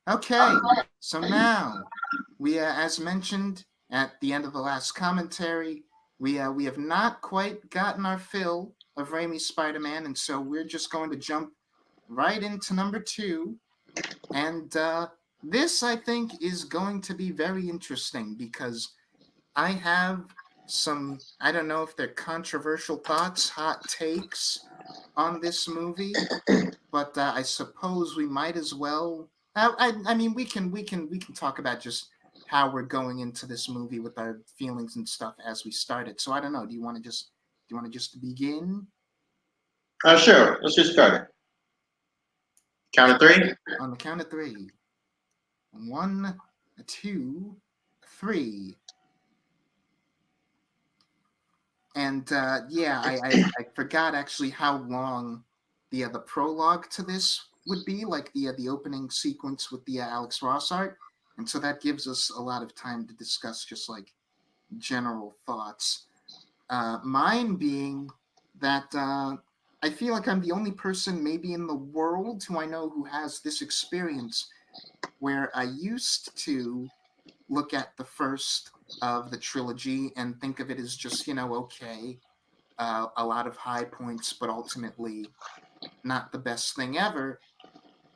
Okay, so now as mentioned at the end of the last commentary, we have not quite gotten our fill of Raimi's Spider-Man, and so we're just going to jump right into number two. And this, I think, is going to be very interesting because I have some, I don't know if they're controversial thoughts, hot takes on this movie, but I suppose we might as well. I mean, we can talk about just how we're going into this movie with our feelings and stuff as we start it. So I don't know. Do you want to just begin Sure. Let's just start it. Count of three. on the count of three? One, two, three. And yeah, I forgot actually how long the prologue to this would be, like the opening sequence with the Alex Ross art, and so that gives us a lot of time to discuss just like general thoughts. Mine being that I feel like I'm the only person maybe in the world who I know who has this experience where I used to look at the first of the trilogy and think of it as just okay, a lot of high points, but ultimately not the best thing ever.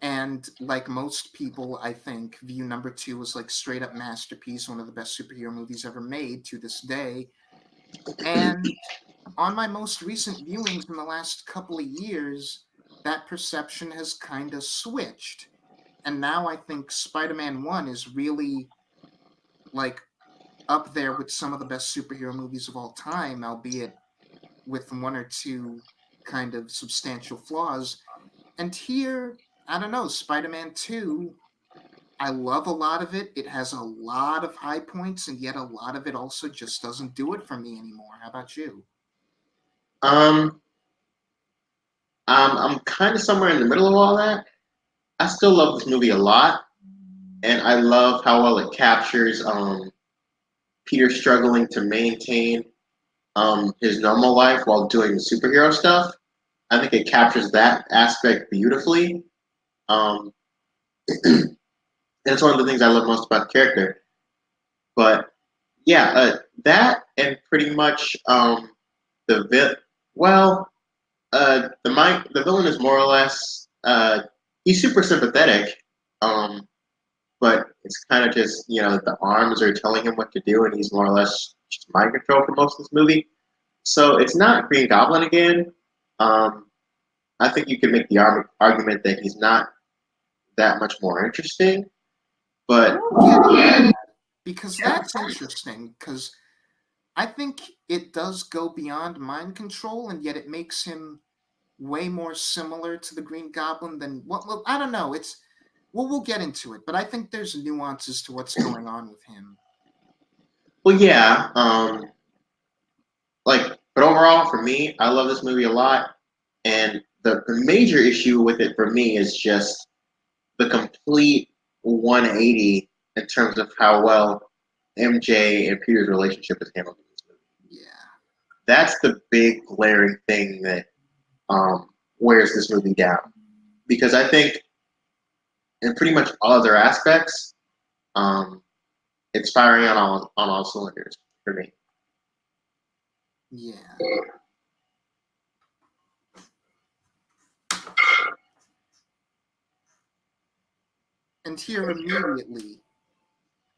And like most people, I think view number two as like straight up masterpiece, one of the best superhero movies ever made to this day. And on my most recent viewings in the last couple of years, that perception has kind of switched. And now I think Spider-Man 1 is really like up there with some of the best superhero movies of all time, albeit with one or two kind of substantial flaws. And here, I don't know, Spider Man 2, I love a lot of it. It has a lot of high points, and yet a lot of it also just doesn't do it for me anymore. How about you? Um, I'm kind of somewhere in the middle of all that. I still love this movie a lot, and I love how well it captures Peter struggling to maintain his normal life while doing the superhero stuff. I think it captures that aspect beautifully. Um, and it's one of the things I love most about the character. But yeah, that and pretty much the well, the villain is more or less he's super sympathetic, um, but it's kind of just the arms are telling him what to do, and he's more or less just mind control for most of this movie. So it's not Green Goblin again. Um, I think you could make the argument that he's not that much more interesting, I but will get into that because that's interesting. Because I think it does go beyond mind control, and yet it makes him way more similar to the Green Goblin than what. Well, I don't know. It's we'll get into it, but I think there's nuances to what's going on with him. well, yeah. But overall, for me, I love this movie a lot, and the major issue with it for me is just the complete 180 in terms of how well MJ and Peter's relationship is handled in this movie. Yeah. That's the big glaring thing that wears this movie down. Because I think in pretty much all other aspects, um, it's firing on all cylinders for me. Yeah. And here immediately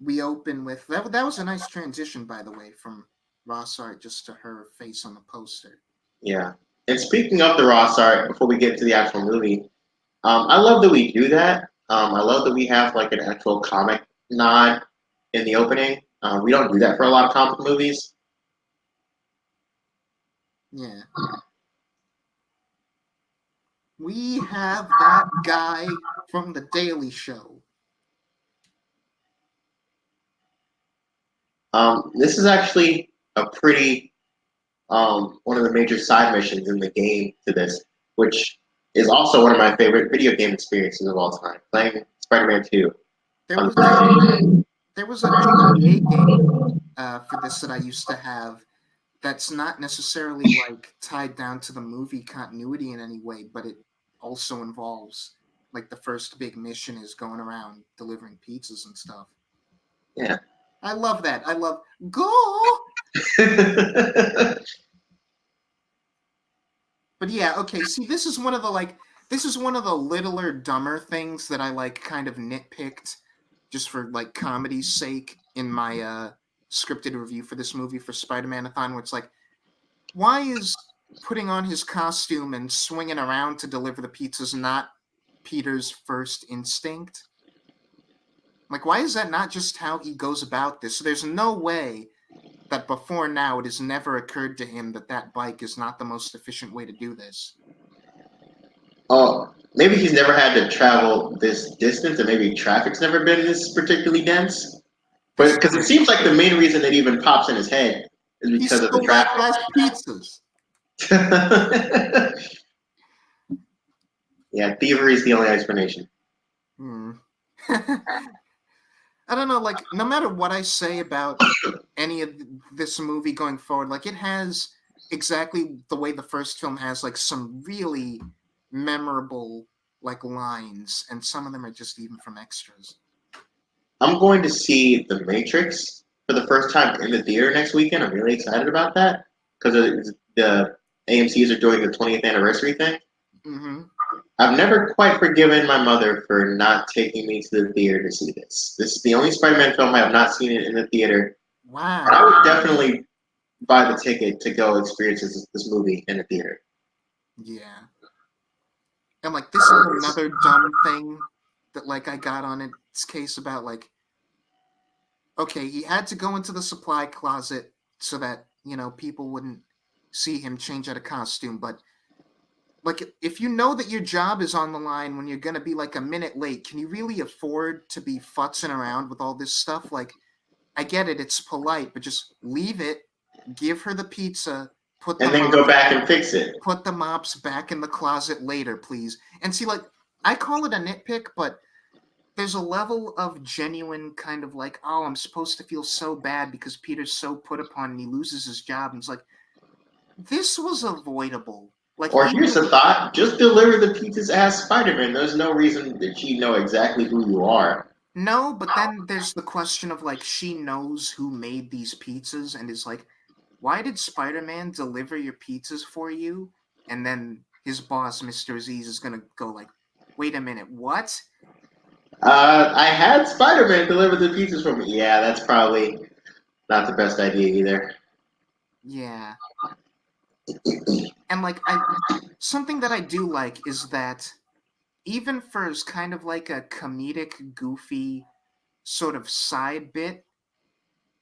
we open with that. That was a nice transition, by the way, from Ross art just to her face on the poster. Yeah. And speaking of the Ross art, before we get to the actual movie, I love that we do that. I love that we have like an actual comic nod in the opening. We don't do that for a lot of comic movies. Yeah. We have that guy from The Daily Show. This is actually a pretty one of the major side missions in the game to this, which is also one of my favorite video game experiences of all time, playing Spider-Man 2 There on the was a PC. there was a GTA game for this that I used to have that's not necessarily like tied down to the movie continuity in any way, but it also involves like the first big mission is going around delivering pizzas and stuff. Yeah. I love that. I love go. But yeah, okay. See, this is one of the littler, dumber things that I like kind of nitpicked just for like comedy's sake in my scripted review for this movie for Spider-Man-a-thon, where it's like, why is putting on his costume and swinging around to deliver the pizzas not Peter's first instinct? Like, why is that not just how he goes about this? So there's no way that before now it has never occurred to him that that bike is not the most efficient way to do this. Oh, maybe he's never had to travel this distance, and maybe traffic's never been this particularly dense. But because it seems like the main reason it even pops in his head is He because of the stole that traffic. guy's pizzas. Yeah, thievery is the only explanation. Hmm. I don't know, like, no matter what I say about any of this movie going forward, like, it has exactly the way the first film has, like, some really memorable, like, lines, and some of them are just even from extras. I'm going to see The Matrix for the first time in the theater next weekend. I'm really excited about that because the AMC's are doing the 20th anniversary thing. Mm-hmm. I've never quite forgiven my mother for not taking me to the theater to see this. This is the only Spider-Man film I have not seen it in the theater. And I Wow. would definitely buy the ticket to go experience this movie in the theater. Yeah. And, like, this is another dumb thing that, like, I got on its case about, like, okay, he had to go into the supply closet so that, you know, people wouldn't see him change out of costume, but like if you know that your job is on the line when you're going to be like a minute late, can you really afford to be futzing around with all this stuff? Like, I get it, it's polite, but just leave it, give her the pizza, put the And then go mops, back and fix it. put the mops back in the closet later, please. And see, like, I call it a nitpick, but there's a level of genuine kind of like, oh, I'm supposed to feel so bad because Peter's so put upon and he loses his job. And it's like, this was avoidable. Like, Or even here's if a thought: just deliver the pizzas as Spider-Man. There's no reason that she know exactly who you are. no, but then there's the question of like, she knows who made these pizzas and is like, why did Spider-Man deliver your pizzas for you? And then his boss, Mr. Aziz, is gonna go like, wait a minute, what? I had Spider-Man deliver the pizzas for me. Yeah, that's probably not the best idea either. Yeah. And like, something that I do like is that even for as kind of like a comedic, goofy sort of side bit,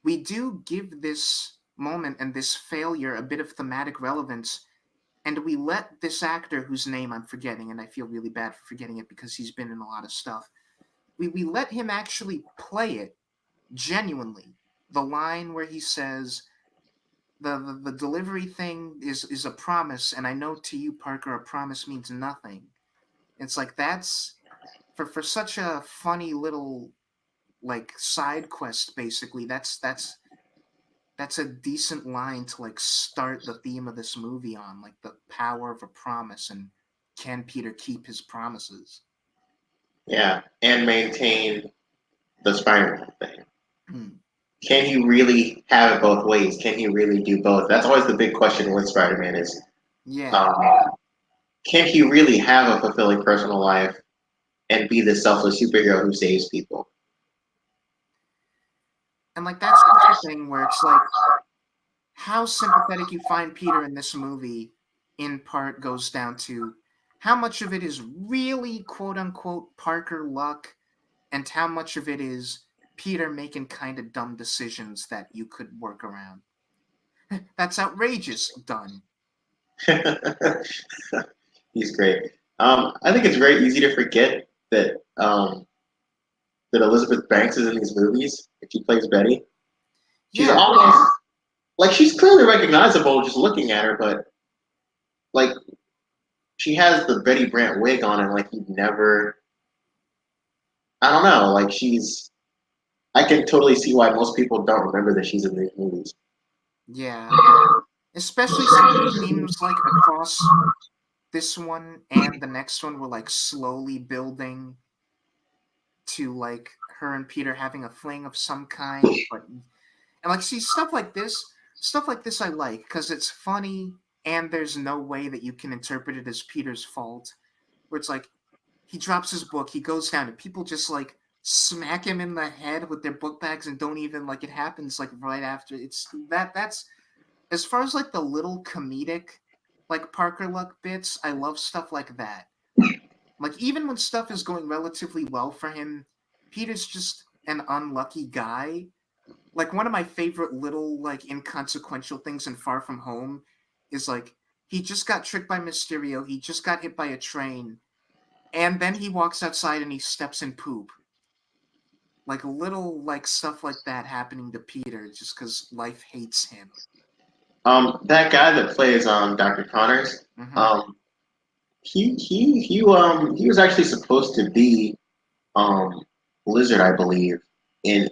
we do give this moment and this failure a bit of thematic relevance, and we let this actor whose name I'm forgetting, and I feel really bad for forgetting it because he's been in a lot of stuff, we let him actually play it genuinely. The line where he says, the delivery thing is a promise, and I know to you, Parker, a promise means nothing. It's like that's for such a funny little like side quest basically that's a decent line to like start the theme of this movie on, like the power of a promise and can Peter keep his promises. Yeah, and maintain the Spider-Man thing. Hmm. Can he really have it both ways? Can he really do both? That's always the big question with Spider-Man is, Yeah. um, can he really have a fulfilling personal life and be the selfless superhero who saves people? And like that's the thing where it's like how sympathetic you find Peter in this movie in part goes down to how much of it is really quote unquote Parker luck and how much of it is Peter making kind of dumb decisions that you could work around. That's outrageous. Done. He's great. I think it's very easy to forget that Elizabeth Banks is in these movies. If she plays Betty, she's Yeah. almost like she's clearly recognizable just looking at her, but like she has the Betty Brant wig on, and like you never. I don't know. Like she's. I can totally see why most people don't remember that she's in these movies. Yeah. Especially since it seems like across this one and the next one were like slowly building to like her and Peter having a fling of some kind, but and like see stuff like this I like because it's funny and there's no way that you can interpret it as Peter's fault. Where it's like he drops his book, he goes down, and people just like smack him in the head with their book bags and don't even like it happens like right after. It's that's as far as like the little comedic like Parker Luck bits, I love stuff like that. Like even when stuff is going relatively well for him, Peter's just an unlucky guy. Like one of my favorite little like inconsequential things in Far From Home is like he just got tricked by Mysterio, he just got hit by a train, and then he walks outside and he steps in poop. Like little like stuff like that happening to Peter just because life hates him. That guy that plays Dr. Connors, Mm-hmm. um, he was actually supposed to be um Lizard, I believe, in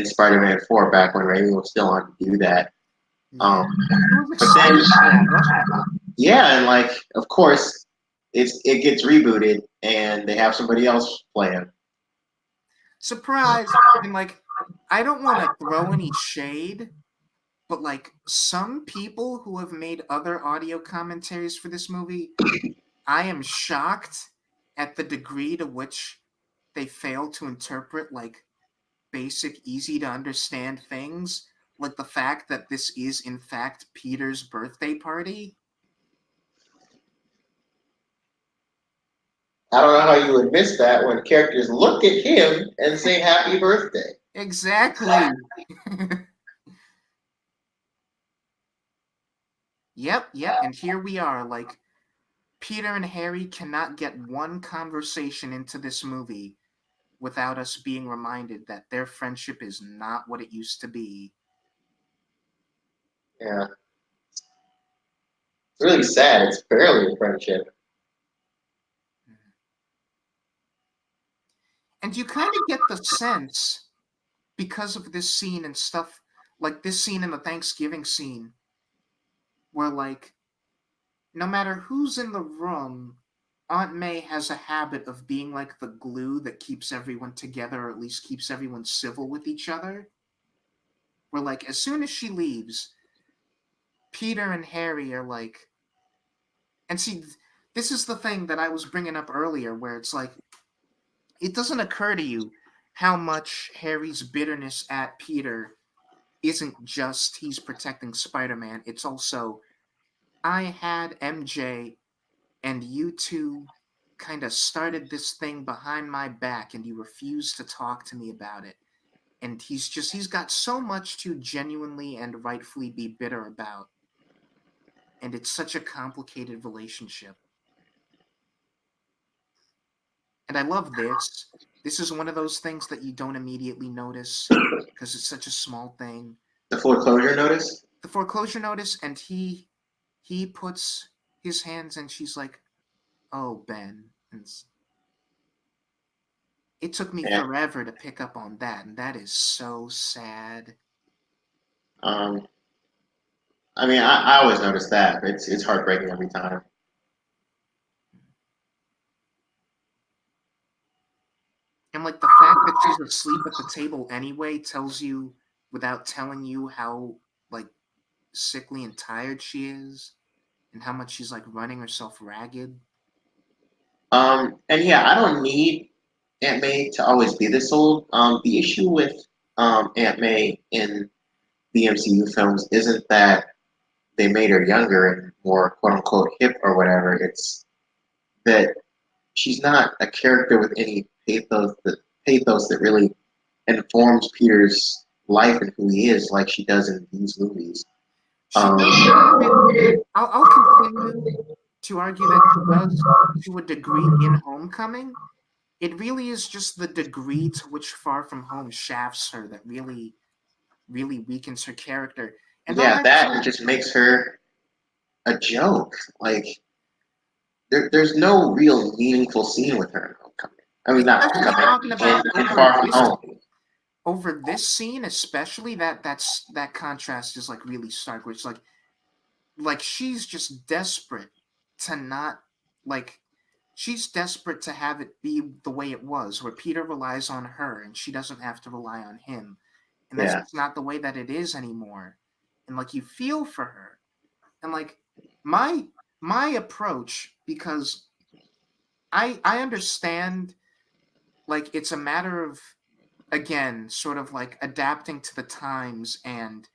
Spider-Man 4 back when Raimi was still on to do that. Yeah, Um, he was but then excited for that, wasn't he? yeah, and like of course it gets rebooted and they have somebody else play him. Surprise! And like, I don't want to throw any shade, but like some people who have made other audio commentaries for this movie, I am shocked at the degree to which they fail to interpret like basic, easy to understand things, like the fact that this is in fact Peter's birthday party. I don't know how you would miss that when characters look at him and say happy birthday. Exactly. Yep. And here we are, like, Peter and Harry cannot get one conversation into this movie without us being reminded that their friendship is not what it used to be. Yeah, it's really sad. It's barely a friendship. And you kind of get the sense, because of this scene and stuff, like this scene in the Thanksgiving scene, where, like, no matter who's in the room, Aunt May has a habit of being like the glue that keeps everyone together, or at least keeps everyone civil with each other. Where, like, as soon as she leaves, Peter and Harry are like, and see, this is the thing that I was bringing up earlier, where it's like, it doesn't occur to you how much Harry's bitterness at Peter isn't just he's protecting Spider Man, it's also, I had MJ and you two kind of started this thing behind my back and you refused to talk to me about it. And he's got so much to genuinely and rightfully be bitter about. And it's such a complicated relationship. And I love this. This is one of those things that you don't immediately notice because it's such a small thing. The foreclosure notice. The foreclosure notice, and he puts his hands and she's like, "Oh, Ben." And it took me Yeah. forever to pick up on that, and that is so sad. Um, I mean, I always notice that. It's heartbreaking every time. And like the fact that she's asleep at the table anyway tells you without telling you how like sickly and tired she is and how much she's like running herself ragged. And yeah, I don't need Aunt May to always be this old. The issue with Aunt May in the MCU films isn't that they made her younger and more quote unquote hip or whatever. It's that she's not a character with any pathos that really informs Peter's life and who he is like she does in these movies. She Um, does have a bit. I'll continue to argue that she does to a degree in Homecoming. It really is just the degree to which Far From Home shafts her that really weakens her character. And I'm yeah, that actually just makes her a joke. Like there's no real meaningful scene with her in Homecoming. I mean, not especially Homecoming, talking about in Far From Home. over this scene, especially that contrast is like really stark. Where it's like she's just desperate to not, like, she's desperate to have it be the way it was, where Peter relies on her and she doesn't have to rely on him. And that's Yeah. just not the way that it is anymore. And like you feel for her. And like my my approach, because I understand, like, it's a matter of, again, sort of like adapting to the times, and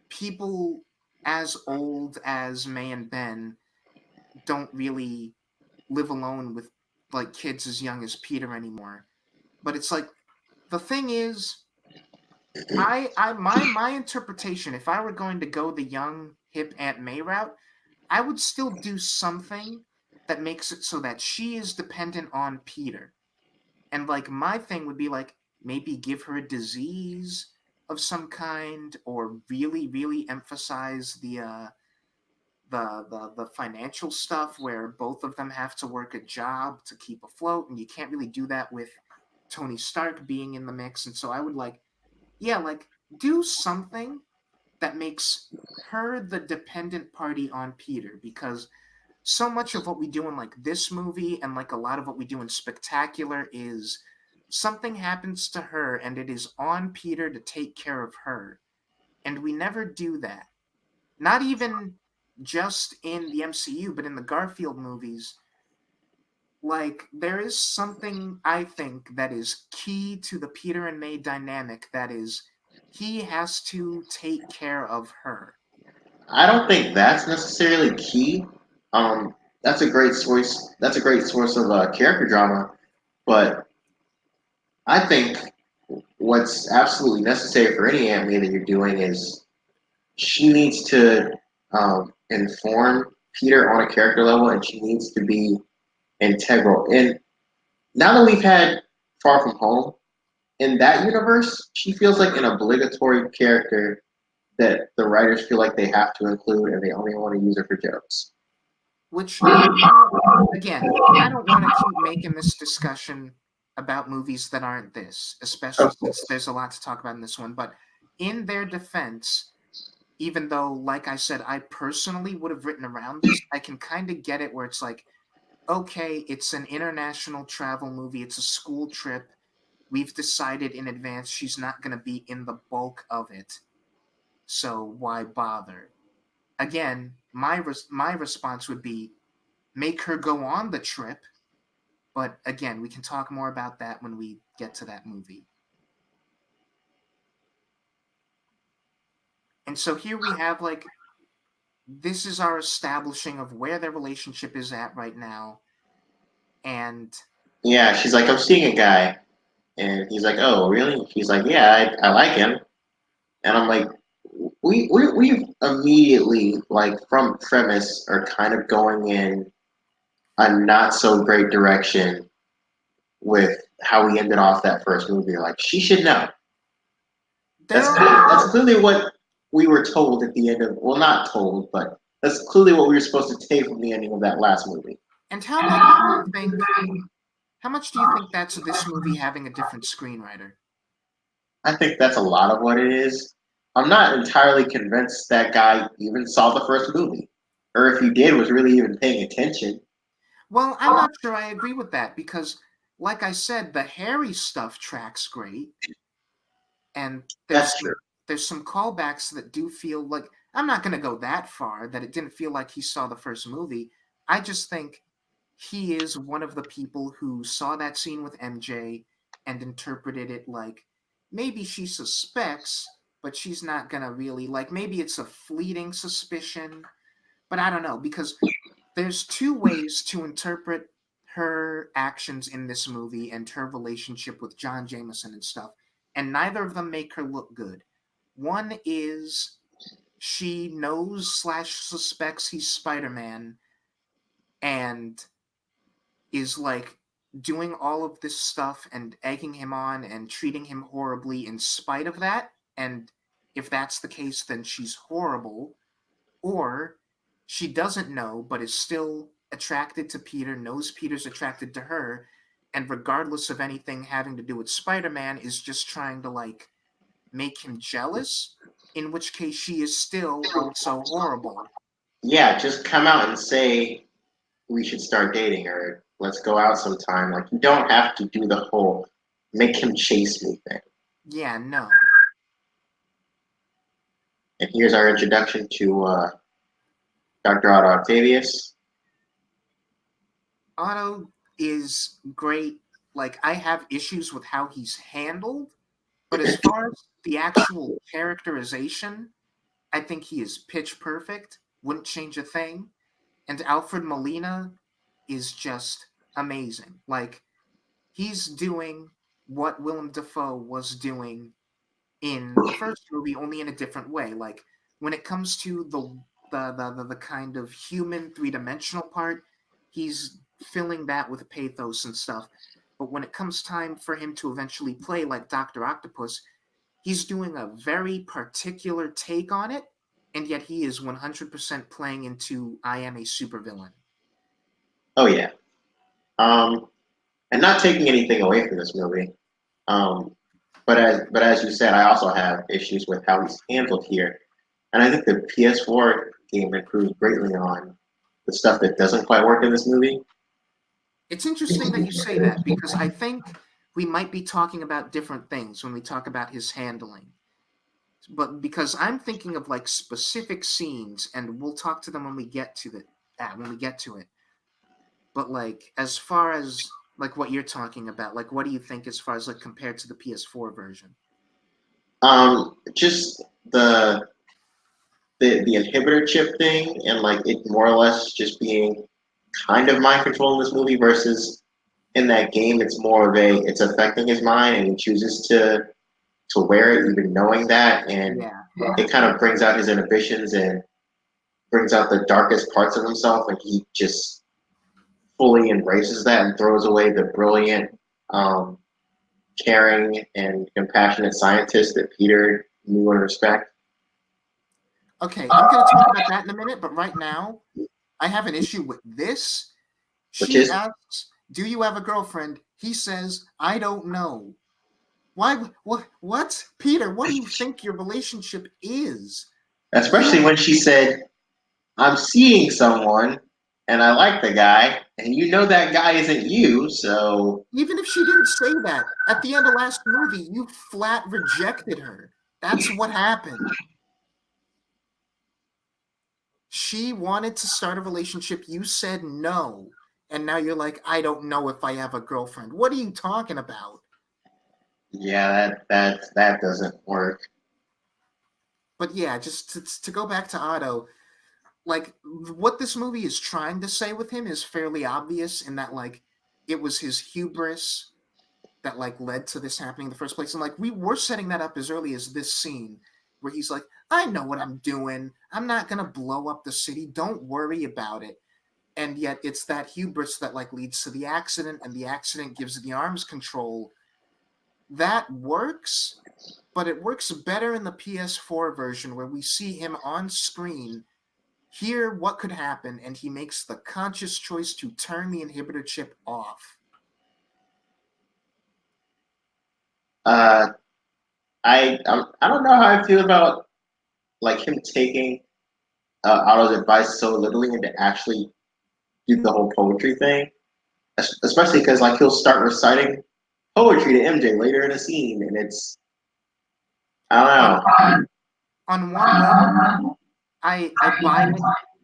people as old as May and Ben don't really live alone with like kids as young as Peter anymore. But it's like, the thing is, my interpretation, if I were going to go the young hip Aunt May route, I would still do something that makes it so that she is dependent on Peter. And like my thing would be like, maybe give her a disease of some kind, or really really emphasize the financial stuff where both of them have to work a job to keep afloat, and you can't really do that with Tony Stark being in the mix. And so I would like, yeah, like, do something that makes her the dependent party on Peter, because so much of what we do in like this movie and like a lot of what we do in Spectacular is something happens to her and it is on Peter to take care of her. And we never do that. Not even just in the MCU, but in the Garfield movies. Like, there is something, I think, that is key to the Peter and May dynamic, that is, he has to take care of her. I don't think that's necessarily key. Um, that's a great source. That's a great source of character drama. But I think what's absolutely necessary for any anime that you're doing is she needs to inform Peter on a character level, and she needs to be integral. And now that we've had Far From Home in that universe, she feels like an obligatory character that the writers feel like they have to include, and they only want to use her for jokes. Which, again, I don't want to keep making this discussion about movies that aren't this, especially Of since course. there's a lot to talk about in this one. But in their defense, even though, like I said, I personally would have written around this, I can kind of get it where it's like, okay, it's an international travel movie, it's a school trip. We've decided in advance she's not going to be in the bulk of it. So why bother? Again, my response would be, make her go on the trip. But again, we can talk more about that when we get to that movie. And so here we have, like, this is our establishing of where their relationship is at right now. And Yeah, she's like, I'm seeing a guy. And he's like, oh, really? She's like, yeah, I like him. And I'm like, we immediately, like, from premise, are kind of going in a not so great direction with how we ended off that first movie. Like, she should know. there are, That's clearly what we were told at the end of, well, not told, but that's clearly what we were supposed to take from the ending of that last movie. and how much do you think that's this movie having a different screenwriter? I think that's a lot of what it is. I'm not entirely convinced that guy even saw the first movie, or if he did, was really even paying attention. Well, I'm not sure I agree with that, because like I said, the Harry stuff tracks great, and That's true. there's some callbacks that do feel like, I'm not going to go that far that it didn't feel like he saw the first movie. I just think he is one of the people who saw that scene with MJ and interpreted it like, maybe she suspects, but she's not going to really, like, maybe it's a fleeting suspicion, but I don't know, because there's two ways to interpret her actions in this movie and her relationship with John Jameson and stuff, and neither of them make her look good. One is she knows slash suspects he's Spider-Man and is like doing all of this stuff and egging him on and treating him horribly in spite of that. And if that's the case, then she's horrible. Or she doesn't know, but is still attracted to Peter, knows Peter's attracted to her, and regardless of anything having to do with Spider-Man, is just trying to, like, make him jealous, in which case she is still also horrible. yeah, just come out and say we should start dating or let's go out sometime. Like you don't have to do the whole make him chase me thing. Yeah, no. And here's our introduction to Dr. Otto Octavius. Otto is great. Like, I have issues with how he's handled, but as far as the actual characterization, I think he is pitch perfect. Wouldn't change a thing. And Alfred Molina is just amazing. Like, he's doing what Willem Dafoe was doing in the first movie, only in a different way. Like, when it comes to the kind of human three-dimensional part, he's filling that with pathos and stuff. But when it comes time for him to eventually play like Dr. Octopus, he's doing a very particular take on it, and yet he is 100% playing into I am a supervillain. Oh yeah. Um, and not taking anything away from this movie. Um, but as you said, I also have issues with how he's handled here. And I think the PS4 game improves greatly on the stuff that doesn't quite work in this movie. It's interesting that you say that because I think we might be talking about different things when we talk about his handling. But because I'm thinking of like specific scenes, and we'll talk to them when we get to it. But like as far as like what you're talking about, like what do you think as far as like compared to the PS4 version? Just the inhibitor chip thing and like it more or less just being kind of mind control in this movie versus in that game it's more of a it's affecting his mind and he chooses to wear it even knowing that and Yeah. it kind of brings out his inhibitions and brings out the darkest parts of himself and he just fully embraces that and throws away the brilliant um, caring and compassionate scientist that Peter knew and respect. Okay, I'm going to talk about that in a minute, but right now I have an issue with this. Which She is asks, "Do you have a girlfriend?" He says, "I don't know." Why? What? Peter, what do you think your relationship is? especially You, when she said I'm seeing someone and I like the guy, and you know that guy isn't you, so even if she didn't say that, at the end of last movie, you flat rejected her. That's what happened. She wanted to start a relationship. You said no. And now you're like, I don't know if I have a girlfriend. What are you talking about? yeah, that doesn't work. But yeah, just to go back to Otto, like what this movie is trying to say with him is fairly obvious in that like it was his hubris that like led to this happening in the first place. And like we were setting that up as early as this scene where he's like, I know what I'm doing. I'm not gonna blow up the city. Don't worry about it. And yet it's that hubris that like leads to the accident, and the accident gives the arms control. That works, but it works better in the PS4 version where we see him on screen hear what could happen, and he makes the conscious choice to turn the inhibitor chip off. Uh, I don't know how I feel about like him taking Otto's advice so literally and to actually do the whole poetry thing, especially because like he'll start reciting poetry to MJ later in a scene, and it's On I on one level, I buy it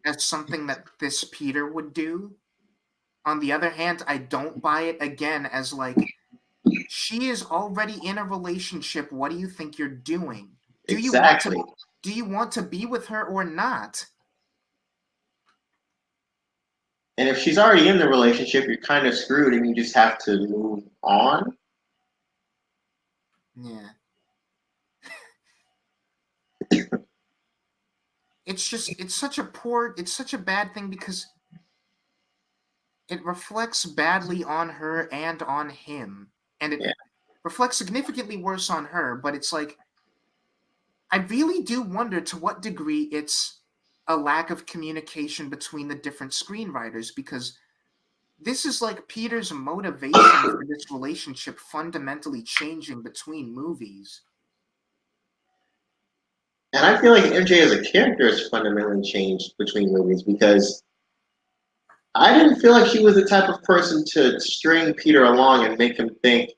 as something that this Peter would do. On the other hand, I don't buy it again as like she is already in a relationship. What do you think you're doing? Do you want to exactly. do you want to be with her or not? And if she's already in the relationship, you're kind of screwed, and you just have to move on. Yeah. It's such a bad thing because it reflects badly on her and on him. And it Yeah. reflects significantly worse on her, but it's like I really do wonder to what degree it's a lack of communication between the different screenwriters because this is like Peter's motivation for this relationship fundamentally changing between movies. And I feel like MJ as a character has fundamentally changed between movies because I didn't feel like she was the type of person to string Peter along and make him think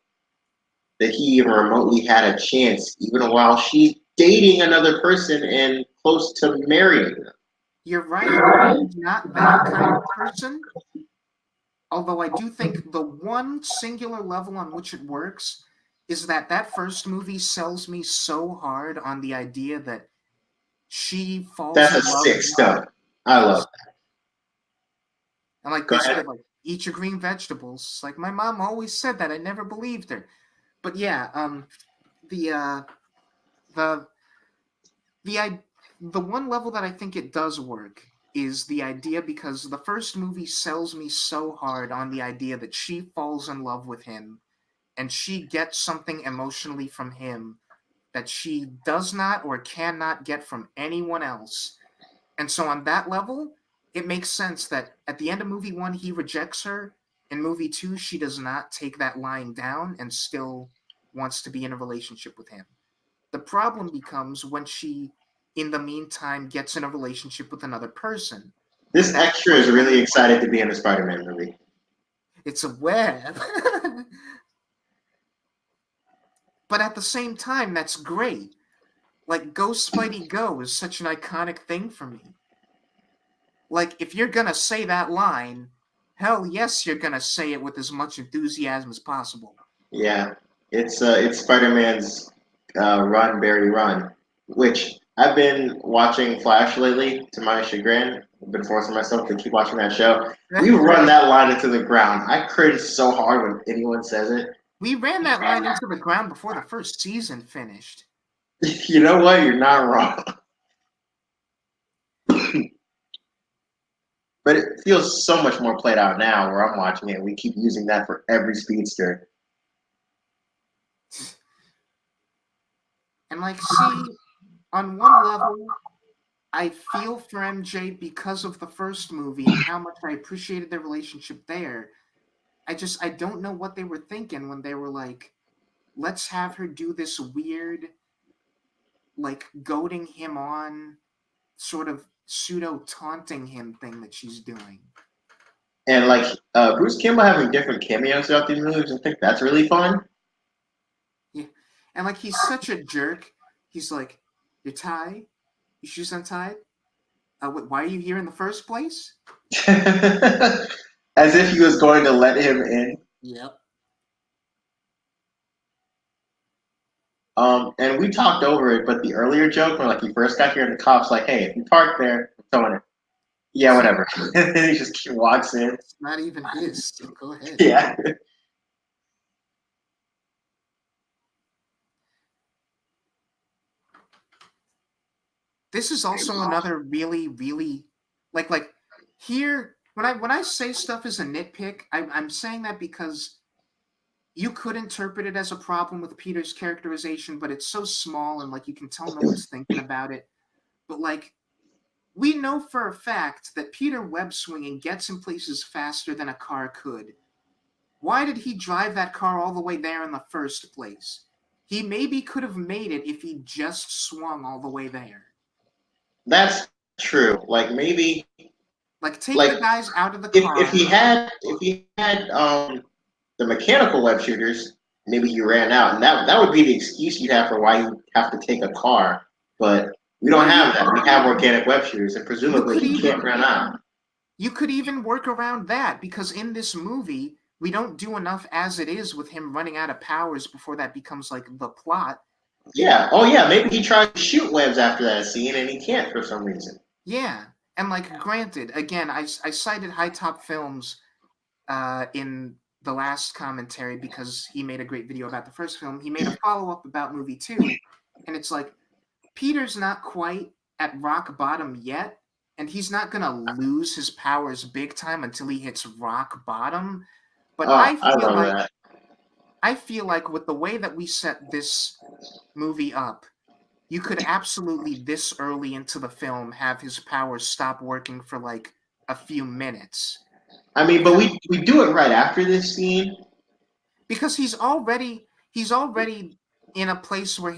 that he even remotely had a chance, even while she's dating another person and close to marrying them. You're right. She's not that kind of person. Although I do think the one singular level on which it works is that that first movie sells me so hard on the idea that she falls That's a in love. sick stuff. I love Yes. that. And like Go basically ahead. like eat your green vegetables. Like my mom always said that. I never believed her. But yeah, the the the the one level that I think it does work is the idea because the first movie sells me so hard on the idea that she falls in love with him and she gets something emotionally from him that she does not or cannot get from anyone else. And so on that level, it makes sense that at the end of movie 1 he rejects her. In movie 2 she does not take that lying down and still wants to be in a relationship with him. The problem becomes when she, in the meantime, gets in a relationship with another person. And This that's extra is when really excited to be in a Spider-Man movie. it's a web. But at the same time, that's great. Like, Go Spidey Go is such an iconic thing for me. Like, if you're gonna say that line, hell yes, you're gonna say it with as much enthusiasm as possible. Yeah, it's Spider-Man's Run Barry Run, which I've been watching Flash lately. To my chagrin, I've been forcing myself to keep watching that show. We run that line into the ground. I cringe so hard when anyone says it. We ran that line into the ground before the first season finished. You know what? You're not wrong. But it feels so much more played out now where I'm watching it. We keep using that for every speedster. And, like, see, on one level, I feel for MJ because of the first movie and how much I appreciated their relationship there. I don't know what they were thinking when they were like, let's have her do this weird, like, goading him on, sort of pseudo taunting him thing that she's doing. And like Bruce Campbell having different cameos throughout these movies, I think that's really fun. Yeah. And like he's such a jerk. He's like, "Your tie? Your shoes untied? Why are you here in the first place?" As if he was going to let him in. Yep. And we talked over it, but the earlier joke when like he first got here and the cops like, hey, if you park there, I'm towing it. Yeah, whatever. And he just walks in. It's not even his, so go ahead. Yeah. This is also another really, really like here when I say stuff is a nitpick, I'm saying that because you could interpret it as a problem with Peter's characterization, but it's so small and like you can tell no one's thinking about it. But like we know for a fact that Peter web swinging gets in places faster than a car could. Why did he drive that car all the way there in the first place? He maybe could have made it if he just swung all the way there. That's true. Like maybe Like take like the guys out of the if car. he had the mechanical web shooters, maybe he ran out, and that would be the excuse you'd have for why you have to take a car. But we don't Or have that. We have organic web shooters, and you presumably could he can't even run out. you could even work around that because in this movie we don't do enough as it is with him running out of powers before that becomes like the plot. Yeah. Oh yeah. Maybe he tried to shoot webs after that scene, and he can't for some reason. Yeah. And like granted, again, I cited High Top Films in the last commentary because he made a great video about the first film. He made a follow-up about movie 2, and it's like Peter's not quite at rock bottom yet, and he's not gonna lose his powers big time until he hits rock bottom. But Oh, I love that. I feel like with the way that we set this movie up, you could absolutely this early into the film have his powers stop working for like a few minutes. I mean, but Because we do it right after this scene. because he's already in a place where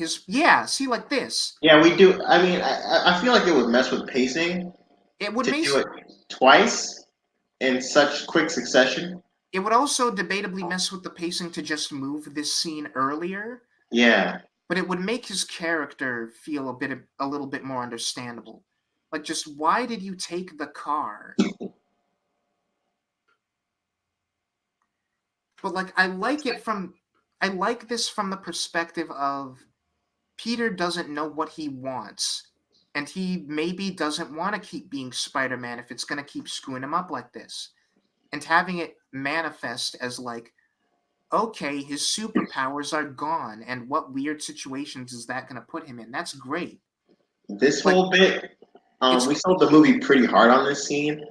see, like this. Yeah, we do. I mean, I feel like it would mess with pacing It would to make do it twice in such quick succession. it would also debatably mess with the pacing to just move this scene earlier, Yeah, but it would make his character feel a little bit more understandable. Like, just why did you take the car? But like, I like this from the perspective of Peter doesn't know what he wants, and he maybe doesn't want to keep being Spider-Man if it's going to keep screwing him up like this. And having it manifest as like, okay, his superpowers are gone, and what weird situations is that going to put him in? That's great. this Like, whole bit, it's we sold the movie pretty hard on this scene.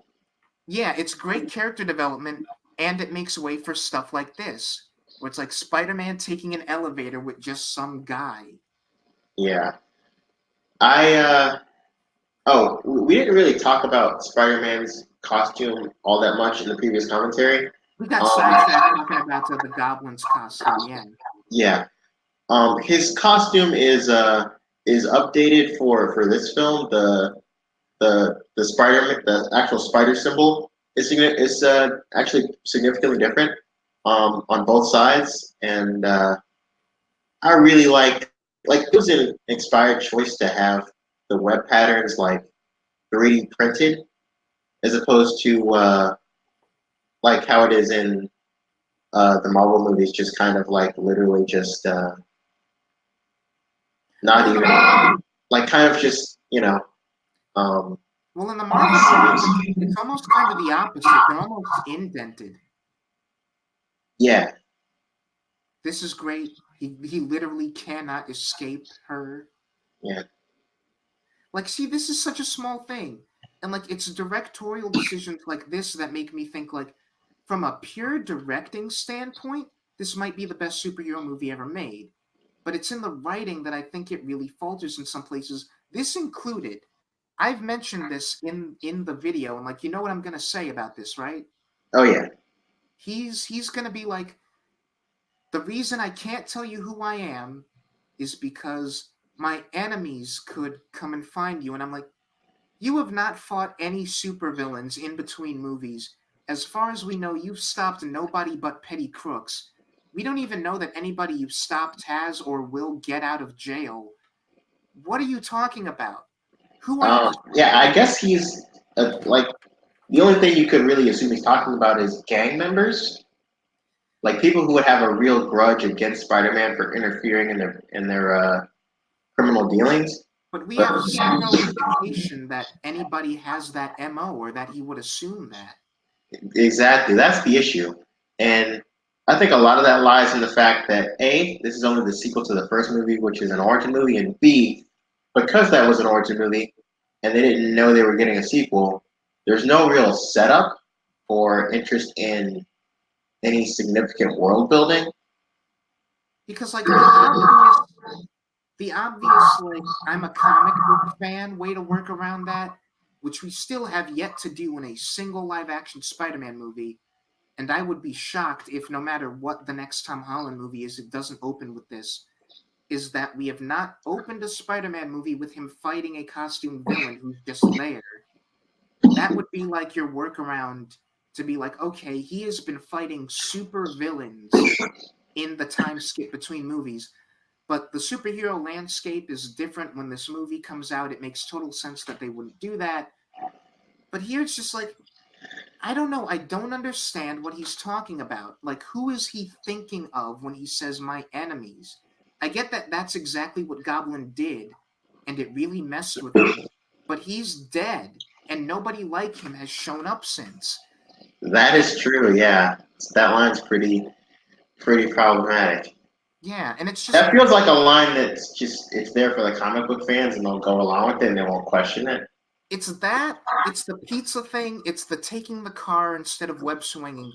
yeah, it's great character development, and it makes way for stuff like this, where it's like Spider-Man taking an elevator with just some guy. Yeah, I we didn't really talk about Spider-Man's costume all that much in the previous commentary. We got Um, sidetracked talking about the Goblin's costume. Yeah, yeah, his costume is updated for this film. The Spider the actual spider symbol is actually significantly different on both sides, and I really like it was an inspired choice to have the web patterns like 3D printed as opposed to like how it is in the Marvel movies, just kind of like literally just not well in the even like kind of just um, well in the Marvel movies, it's almost kind of the opposite. They're almost indented. yeah. This is great. He literally cannot escape her. Yeah. Like, see, this is such a small thing. And like it's directorial decisions like this that make me think like from a pure directing standpoint, this might be the best superhero movie ever made. But it's in the writing that I think it really falters in some places. This included. I've mentioned this in the video, and like you know what I'm gonna say about this, right? Oh yeah. He's gonna be like, the reason I can't tell you who I am is because my enemies could come and find you. And I'm like, you have not fought any supervillains in between movies. As far as we know, you've stopped nobody but petty crooks. We don't even know that anybody you've stopped has or will get out of jail. What are you talking about? Who are you? Yeah. I guess he's like the only thing you could really assume he's talking about is gang members, like people who would have a real grudge against Spider-Man for interfering in their criminal dealings. But we But have zero indication that anybody has that MO or that he would assume that. exactly, that's the issue. And I think a lot of that lies in the fact that A, this is only the sequel to the first movie, which is an origin movie, and B, because that was an origin movie and they didn't know they were getting a sequel, there's no real setup or interest in any significant world building. Because like the obvious like I'm a comic book fan way to work around that, which we still have yet to do in a single live action Spider-Man movie, and I would be shocked if no matter what the next Tom Holland movie is, it doesn't open with this, is that we have not opened a Spider-Man movie with him fighting a costume villain who's just there. That would be like your workaround to be like, okay, he has been fighting super villains in the time skip between movies. But the superhero landscape is different when this movie comes out. It makes total sense that they wouldn't do that. But here it's just like, I don't know. I don't understand what he's talking about. Like, who is he thinking of when he says my enemies? I get that that's exactly what Goblin did, and it really messed with him. But he's dead, and nobody like him has shown up since. That is true, yeah. That line's pretty problematic. Yeah, and it's just That feels like a line that's just it's there for the comic book fans and they'll go along with it and they won't question it. it's the pizza thing, it's the taking the car instead of web swinging.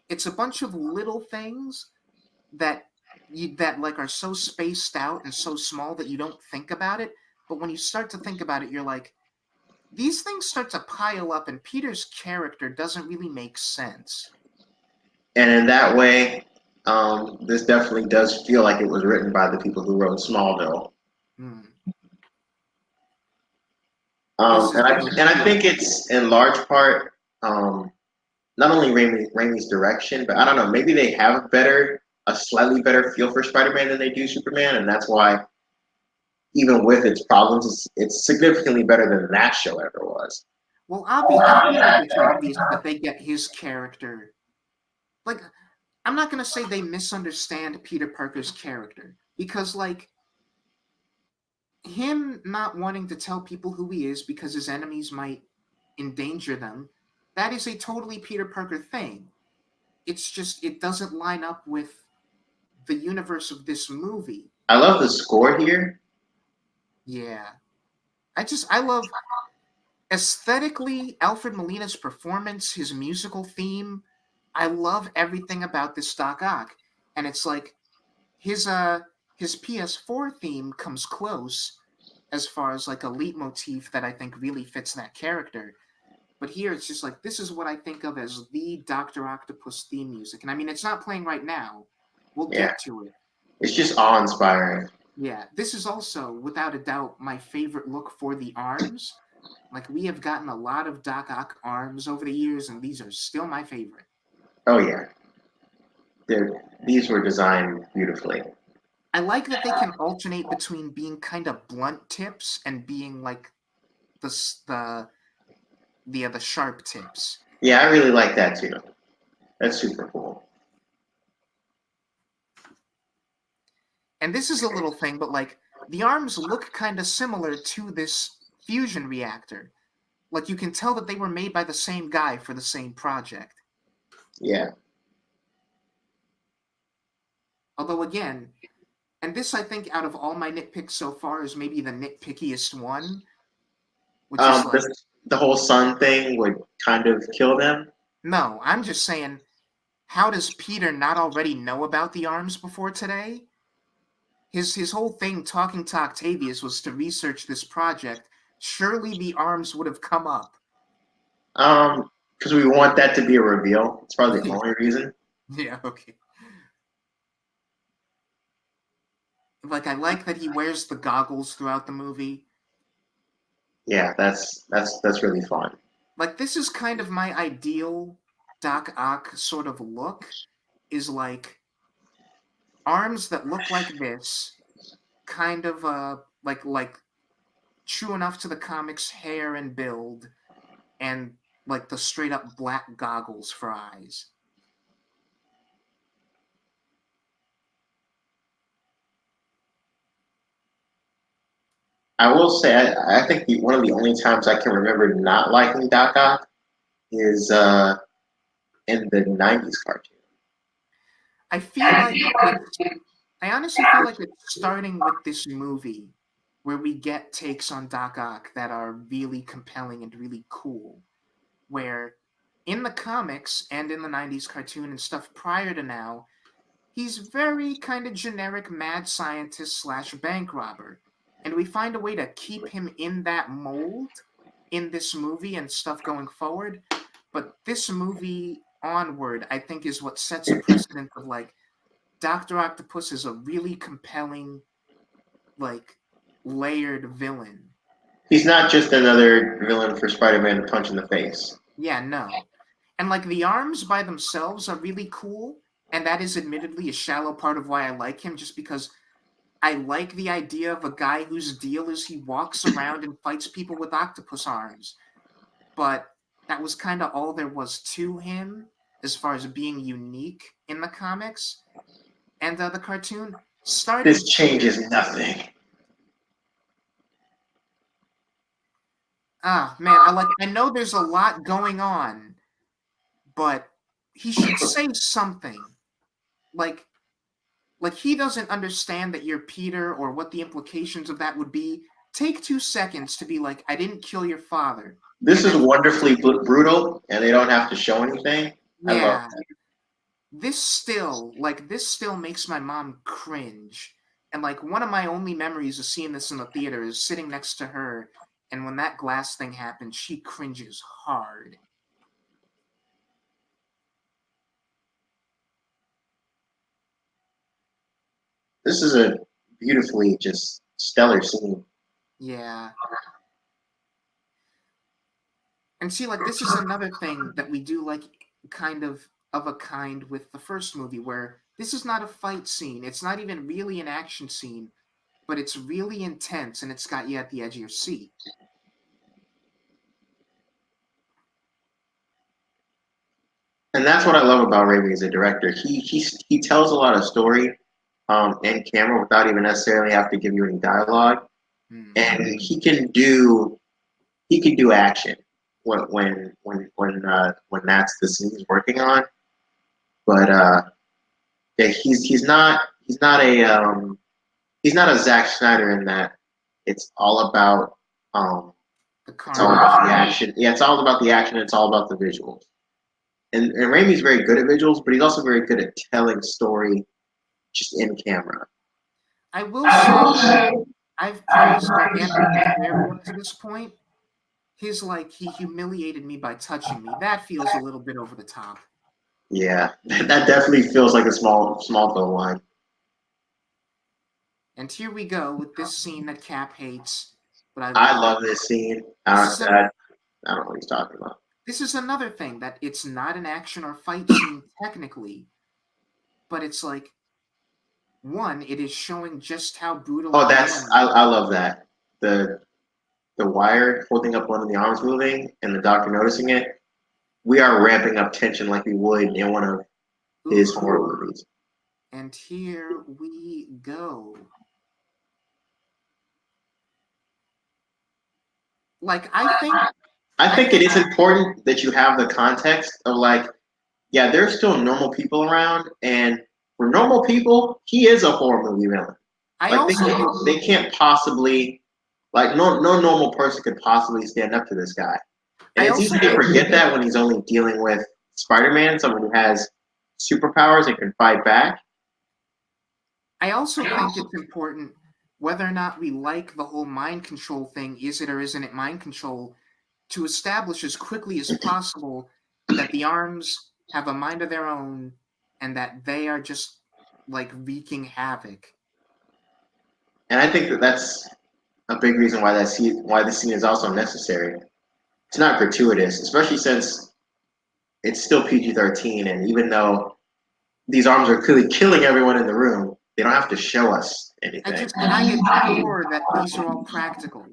It's a bunch of little things that that like are so spaced out and so small that you don't think about it. But when you start to think about it, you're like, these things start to pile up, and Peter's character doesn't really make sense. And in that way, This definitely does feel like it was written by the people who wrote Smallville. Hmm. This is so And I true. think it's in large part not only Raimi's direction, but I don't know, maybe they have a slightly better feel for Spider-Man than they do Superman, and that's why even with its problems, it's significantly better than that show ever was. Well, I feel like it's obvious that they get his character. Like, I'm not gonna say they misunderstand Peter Parker's character because, like, him not wanting to tell people who he is because his enemies might endanger them, that is a totally Peter Parker thing. It's just it doesn't line up with the universe of this movie. I love the score here. Yeah. I love aesthetically Alfred Molina's performance, his musical theme. I love everything about this Doc Ock. And it's like his his PS4 theme comes close as far as like a leitmotif that I think really fits that character. But here it's just like this is what I think of as the Doctor Octopus theme music. And I mean it's not playing right now. We'll Yeah, get to it. it's just awe-inspiring. Yeah, this is also without a doubt my favorite look for the arms. Like we have gotten a lot of Doc Ock arms over the years, and these are still my favorite. Oh yeah, these were designed beautifully. I like that they can alternate between being kind of blunt tips and being like the the sharp tips. Yeah, I really like that too. That's super cool. And this is a little thing, but like the arms look kind of similar to this fusion reactor. Like you can tell that they were made by the same guy for the same project. Yeah. Although again, and this I think out of all my nitpicks so far is maybe the nitpickiest one, which is like The whole sun thing would kind of kill them. no, I'm just saying, how does Peter not already know about the arms before today? His whole thing talking to Octavius was to research this project. Surely the arms would have come up. Because we want that to be a reveal. It's probably the only reason. Yeah, okay. Like I like that he wears the goggles throughout the movie. Yeah, that's really fun. Like this is kind of my ideal Doc Ock sort of look is like arms that look like this, kind of like true enough to the comics hair and build and like the straight up black goggles for eyes. I will say, I think one of the only times I can remember not liking Doc Ock is in the '90s cartoon. I feel like it's I honestly feel like it's starting with this movie where we get takes on Doc Ock that are really compelling and really cool. Where in the comics and in the 90s cartoon and stuff prior to now, he's very kind of generic mad scientist slash bank robber. And we find a way to keep him in that mold in this movie and stuff going forward. But this movie onward, I think, is what sets a precedent of like Dr. Octopus is a really compelling, like, layered villain. He's not just another villain for Spider-Man to punch in the face. Yeah, no. And like the arms by themselves are really cool, and that is admittedly a shallow part of why I like him, just because I like the idea of a guy whose deal is he walks around and fights people with octopus arms. But that was kind of all there was to him as far as being unique in the comics. And the cartoon, starting This here, changes nothing. man, I know there's a lot going on, but he should say something. Like like he doesn't understand that you're Peter or what the implications of that would be. Take 2 seconds to be like, I didn't kill your father. This And is then wonderfully brutal, and they don't have to show anything. I love yeah, that. this still makes my mom cringe. And like one of my only memories of seeing this in the theater is sitting next to her, and when that glass thing happened, she cringes hard. this is a beautifully just stellar scene. Yeah. And see, like, this is another thing that we do, like, kind of a kind with the first movie, where this is not a fight scene. It's not even really an action scene, but it's really intense and it's got you at the edge of your seat. And that's what I love about Raimi as a director. He tells a lot of story in camera without even necessarily have to give you any dialogue, Hmm. and he can do action when that's the scene he's working on. But yeah, he's not a Zack Snyder in that it's all about um, The it's all about carnage. the action. Yeah, it's all about the action. It's all about the visuals. And Raimi's very good at visuals, but he's also very good at telling story just in camera. I will say, I've praised Anthony fair to this point. His, like, he humiliated me by touching me. That feels a little bit over the top. Yeah, that definitely feels like a small film line. And here we go with this scene that Cap hates, but I I love. love this scene. This is an I don't know what he's talking about. this is another thing that it's not an action or fight scene technically, but it's like, one, it is showing just how brutal Oh, I am. I love that. The the wire holding up one of the arms moving and the doctor noticing it. We are ramping up tension like we would in one of his Oof. horror movies. And here we go. Like, I I think it think is important that you have the context of like, yeah, there's still normal people around, and for normal people, he is a horror movie villain. I Like also think they can't possibly like no normal person could possibly stand up to this guy. And I it's also easy to think forget that when he's only dealing with Spider-Man, someone who has superpowers and can fight back. I also think it's important whether or not we like the whole mind control thing, is it or isn't it mind control, to establish as quickly as possible that the arms have a mind of their own and that they are just, like, wreaking havoc. And I think that that's a big reason why the scene is also necessary. It's not gratuitous, especially since it's still PG-13, and even though these arms are clearly killing everyone in the room, they don't have to show us anything. I adore that these are all practical.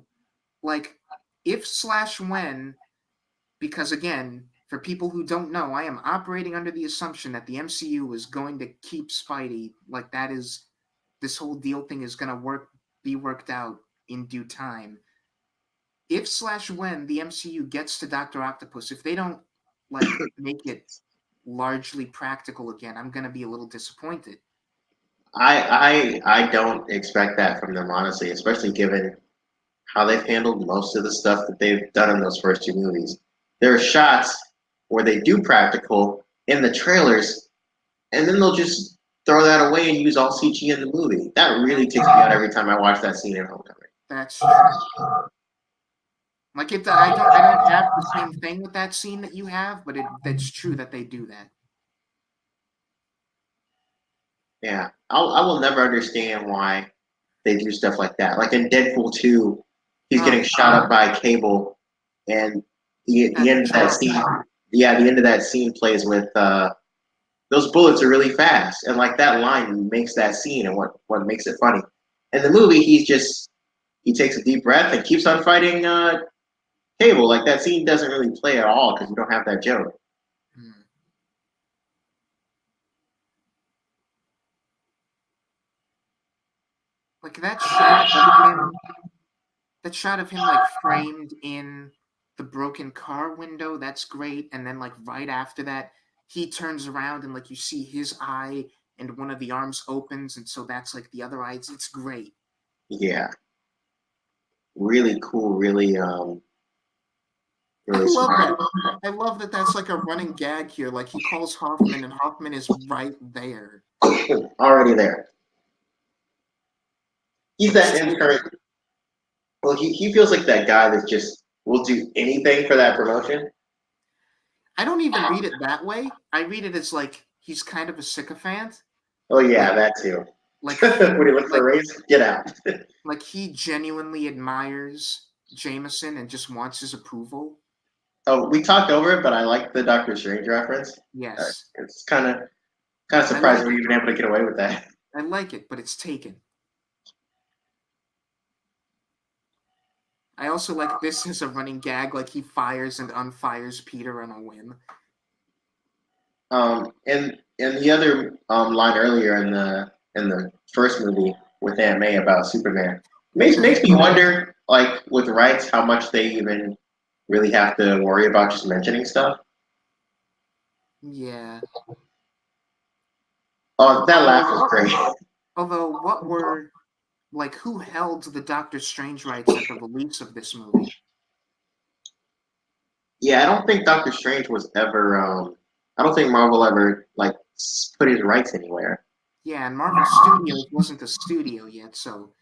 Like, if slash when, because again, for people who don't know, I am operating under the assumption that the MCU is going to keep Spidey. Like, that is, this whole deal thing is going to be worked out in due time. If slash when the MCU gets to Doctor Octopus, if they don't, like, make it largely practical again, I'm going to be a little disappointed. I don't expect that from them, honestly, especially given how they've handled most of the stuff that they've done in those first two movies. There are shots where they do practical in the trailers, and then they'll just throw that away and use all CG in the movie. That really That takes me out every time I watch that scene in Homecoming. that's true. Like, I don't have the same thing with that scene that you have, but that's true that they do that. Yeah, I will never understand why they do stuff like that. Like in Deadpool 2, he's getting Oh, shot up by a cable, and the that end of that jump. scene, yeah, the end of that scene plays with those bullets are really fast, and like that line makes that scene and what makes it funny. In the movie, he takes a deep breath and keeps on fighting Cable. Like that scene doesn't really play at all because you don't have that joke. Hmm. Like, that shot of him, like, framed in the broken car window, that's great. And then, like, right after that, he turns around and, like, you see his eye and one of the arms opens, and so that's like the other eye. It's great. Yeah, really cool, I really love that. smart. I love that that's like a running gag here. Like, he calls Hoffman and Hoffman is right there. Already there. He's Like, that see, intern. Well, he feels like that guy that just will do anything for that promotion. I don't even read it that way. I read it as, like, he's kind of a sycophant. Oh Like, yeah, that too. Like When he he looks for like a raise, get out. like he genuinely admires Jameson and just wants his approval. Oh, we talked over it, but I like the Doctor Strange reference. Yes, It's kind of I like surprising we're it. even able to get away with that. I like it, but it's taken. I also like this as a running gag, like he fires and unfires Peter on a whim. And the other line earlier in the first movie with Aunt May about Superman makes me wonder, like with rights, how much they even really have to worry about just mentioning stuff. Yeah. Oh, that Although laugh was what great. although what were like who held the Doctor Strange rights at the release of this movie? Yeah, I don't think Doctor Strange was ever. I don't think Marvel ever like put his rights anywhere. Yeah, and Marvel Studios wasn't a studio yet, so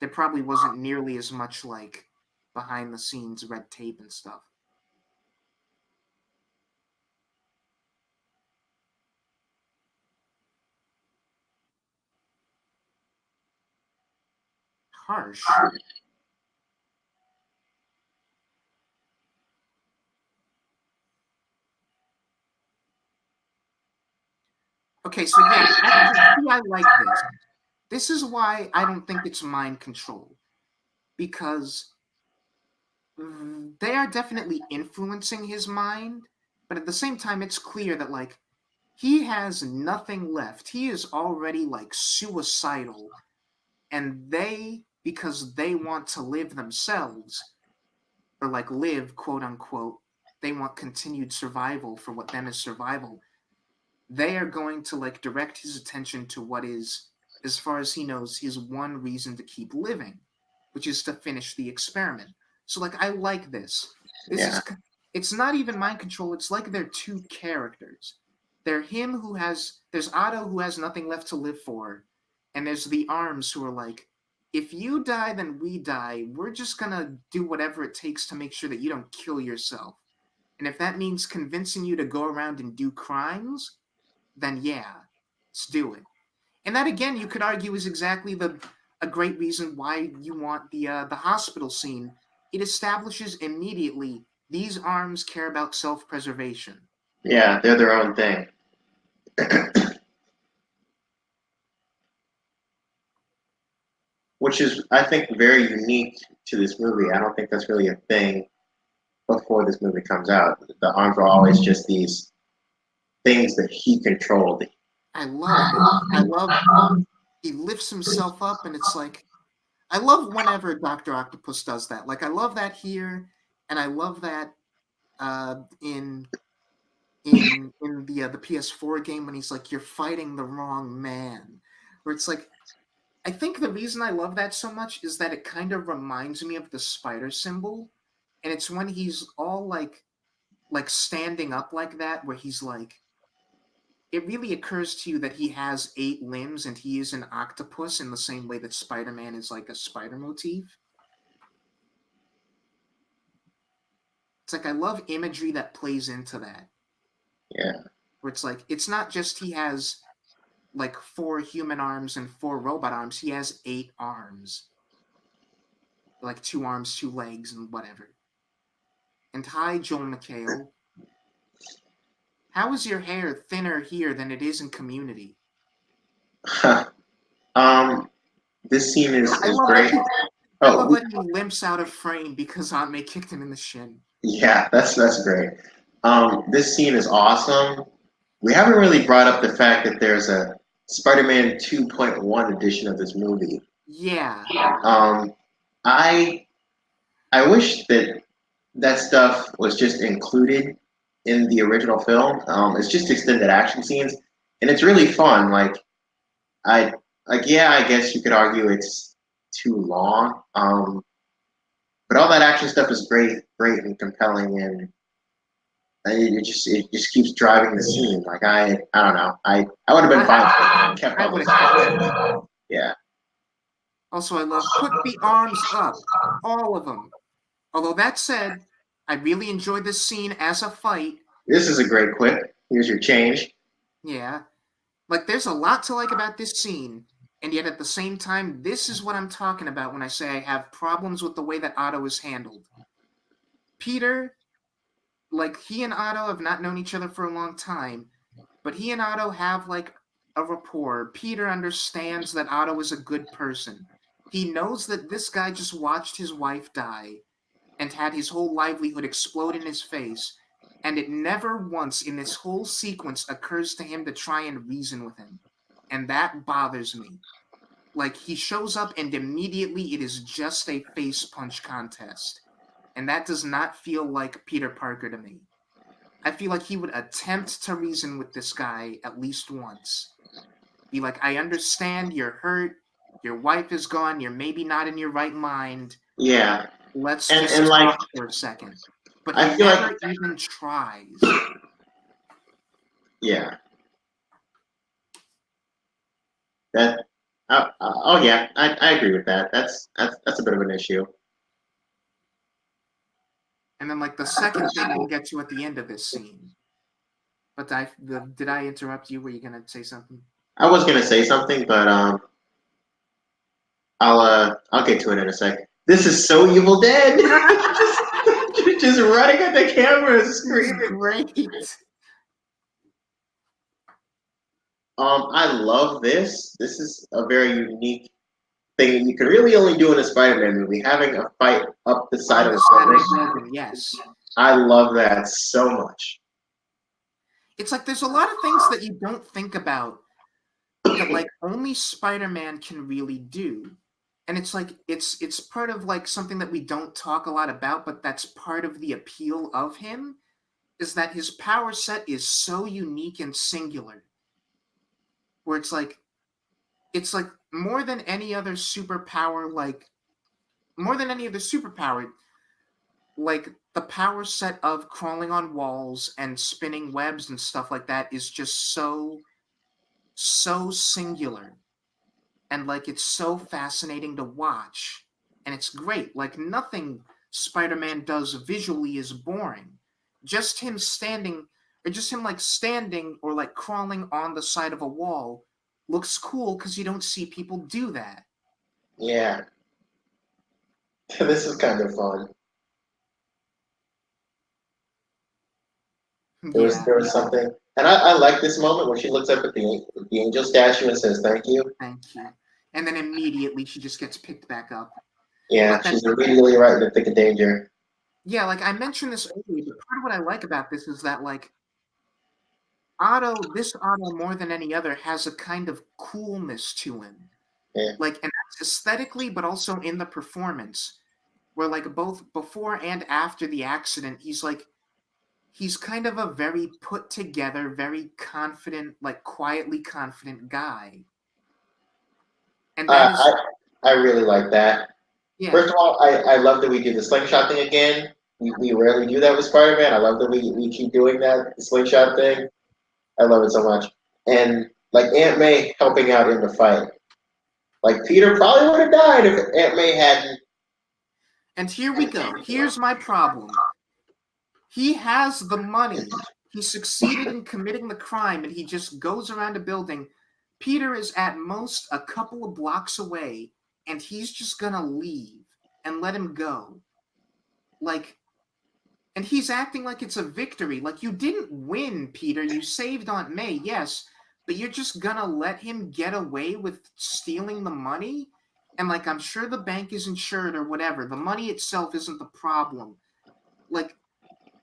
there probably wasn't nearly as much like behind the scenes red tape and stuff. Harsh. Okay, so yeah, actually, see, I like this. This is why I don't think it's mind control. Because they are definitely influencing his mind, but at the same time, it's clear that, like, he has nothing left. He is already, like, suicidal. And they, because they want to live themselves, or, like, live, quote unquote, they want continued survival for what them is survival. They are going to, like, direct his attention to what is, as far as he knows, his one reason to keep living, which is to finish the experiment. So, like, I like this. This Yeah, is, it's not even mind control. It's like they're two characters. They're him who has, there's Otto who has nothing left to live for, and there's the Arms who are like, if you die, then we die. We're just gonna do whatever it takes to make sure that you don't kill yourself. And if that means convincing you to go around and do crimes, then yeah, let's do it. And that again, you could argue is exactly the a great reason why you want the hospital scene. It establishes immediately these arms care about self-preservation. yeah, they're their own thing, which is I think very unique to this movie. I don't think that's really a thing before this movie comes out. The arms were always just these things that he controlled. I love this. I love he lifts himself up, and it's like I love whenever Doctor Octopus does that. Like I love that here, and I love that in the PS4 game when he's like, "You're fighting the wrong man," where it's like I think the reason I love that so much is that it kind of reminds me of the spider symbol, and it's when he's all like standing up like that, where he's like, it really occurs to you that he has 8 limbs and he is an octopus in the same way that Spider-Man is like a spider motif. It's like I love imagery that plays into that, Yeah, where it's like it's not just he has like 4 human arms and 4 robot arms. He has 8 arms, like 2 arms, 2 legs, and whatever. And hi, Joel McHale. How is your hair thinner here than it is in Community? um, this scene I is love that great. he, I love Oh, that he limps out of frame because Aunt May kicked him in the shin. yeah, that's great. This scene is awesome. We haven't really brought up the fact that there's a Spider-Man 2.1 edition of this movie. Yeah, Um, I I wish that that stuff was just included in the original film. It's just extended action scenes, and it's really fun. I yeah, I guess you could argue it's too long. But all that action stuff is great and compelling, and it just keeps driving the scene. Like I don't know. I would have been I fine if it kept I all would those have kept that. scenes. Yeah. Also, I love put the arms up, all of them. Although that said, I really enjoyed this scene as a fight. This is a great quip. Here's your change. Yeah, like there's a lot to like about this scene, And yet at the same time, this is what I'm talking about when I say I have problems with the way that Otto is handled. Peter, like, he and Otto have not known each other for a long time, but he and Otto have, like, a rapport. Peter understands that Otto is a good person. He knows that this guy just watched his wife die and had his whole livelihood explode in his face, and it never once in this whole sequence occurs to him to try and reason with him. And that bothers me. Like, he shows up and immediately it is just a face punch contest. And that does not feel like Peter Parker to me. I feel like he would attempt to reason with this guy at least once. Be like, I understand you're hurt, your wife is gone, you're maybe not in your right mind. Yeah, Let's and just like talk for a second. But he I feel never like even tries. yeah that. Oh yeah, I agree with that. That's a bit of an issue. And then, like, the second thing we'll get to at the end of this scene. But did I interrupt you? Were you going to say something? I was gonna say something, but I'll get to it in a sec. This is so Evil Dead. just running at the camera, This is screaming. great. I love this. This is a very unique thing that you can really only do in a Spider-Man movie. Having a fight up the side On of the a side of building. the building, yes. I love that so much. It's like there's a lot of things that you don't think about that, like, only Spider-Man can really do. And it's like it's part of, like, something that we don't talk a lot about, but that's part of the appeal of him, is that his power set is so unique and singular. Where it's like more than any other superpower, like the power set of crawling on walls and spinning webs and stuff like that is just so singular, and like it's so fascinating to watch, and it's great. Like, nothing Spider-Man does visually is boring. Just him standing, or just him like standing or like crawling on the side of a wall looks cool because you don't see people do that. Yeah, this is kind of fun. Yeah, There was something, and I like this moment when she looks up at the angel statue and says thank you. thank you. And then immediately she just gets picked back up. Yeah, But then, she's immediately right in the thick of danger. yeah, like I mentioned this earlier, but part of what I like about this is that, like, this Otto more than any other has a kind of coolness to him. Yeah. Like, and that's aesthetically, but also in the performance, where, like, both before and after the accident, he's kind of a very put together, very confident, like quietly confident guy. And that is, I really like that. yeah, First of all, I love that we do the slingshot thing again. We rarely do that with Spider-Man. I love that we keep doing that, the slingshot thing. I love it so much. And like Aunt May helping out in the fight. Like Peter probably would have died if Aunt May hadn't. and here we go. Here's my problem. He has the money. He succeeded in committing the crime, and he just goes around a building. Peter is at most a couple of blocks away, and he's just gonna leave and let him go. Like, and he's acting like it's a victory. Like, you didn't win, Peter. You saved Aunt May, yes, but you're just gonna let him get away with stealing the money? And, like, I'm sure the bank is insured or whatever. The money itself isn't the problem. Like,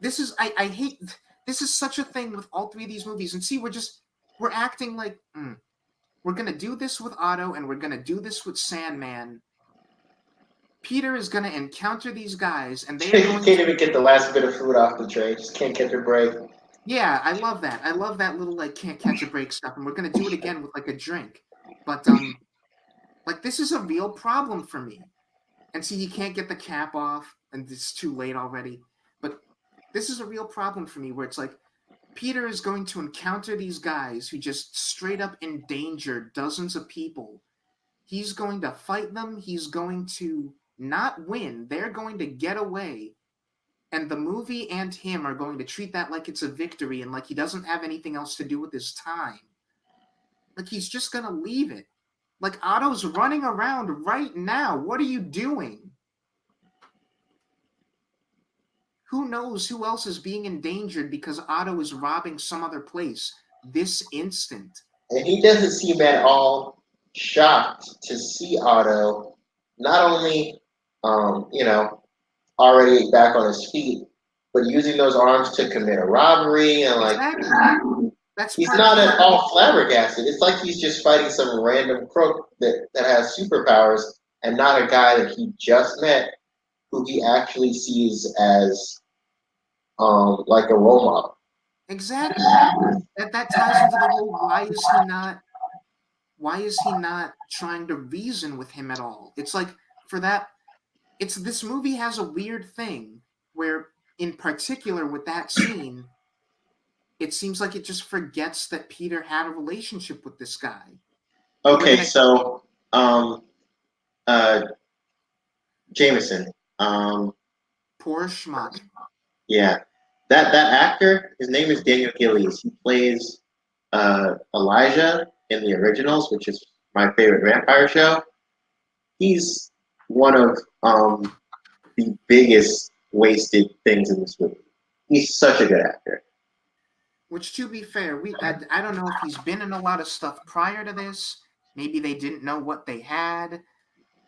I hate, this is such a thing with all three of these movies. And see, we're acting like, we're gonna do this with Otto, and we're gonna do this with Sandman. Peter is gonna encounter these guys, and they She are can't going to, even get the last bit of food off the tray. Just can't catch a break. yeah, I love that. I love that little, like, can't catch a break stuff, and we're gonna do it again with, like, a drink. But like, this is a real problem for me. And see, he can't get the cap off, and it's too late already. But this is a real problem for me, where it's like, Peter is going to encounter these guys who just straight up endanger dozens of people. He's going to fight them. He's going to not win. They're going to get away. And the movie and him are going to treat that like it's a victory and like he doesn't have anything else to do with his time. Like, he's just going to leave it. Like, Otto's running around right now. What are you doing? Who knows who else is being endangered because Otto is robbing some other place this instant? And he doesn't seem at all shocked to see Otto not only, you know, already back on his feet, but using those arms to commit a robbery and like Exactly. That's he's part of not the at all flabbergasted. It's like he's just fighting some random crook that has superpowers and not a guy that he just met who he actually sees as like a role model. exactly. That ties into the whole why is he not trying to reason with him at all? It's like for that it's this movie has a weird thing where in particular with that scene it seems like it just forgets that Peter had a relationship with this guy. Okay, Within a so um, uh, Jameson, poor schmuck. yeah, that actor, his name is Daniel Gillies. He plays Elijah in the originals, which is my favorite vampire show. He's one of the biggest wasted things in this movie. He's such a good actor. Which, to be fair, I don't know if he's been in a lot of stuff prior to this. Maybe they didn't know what they had,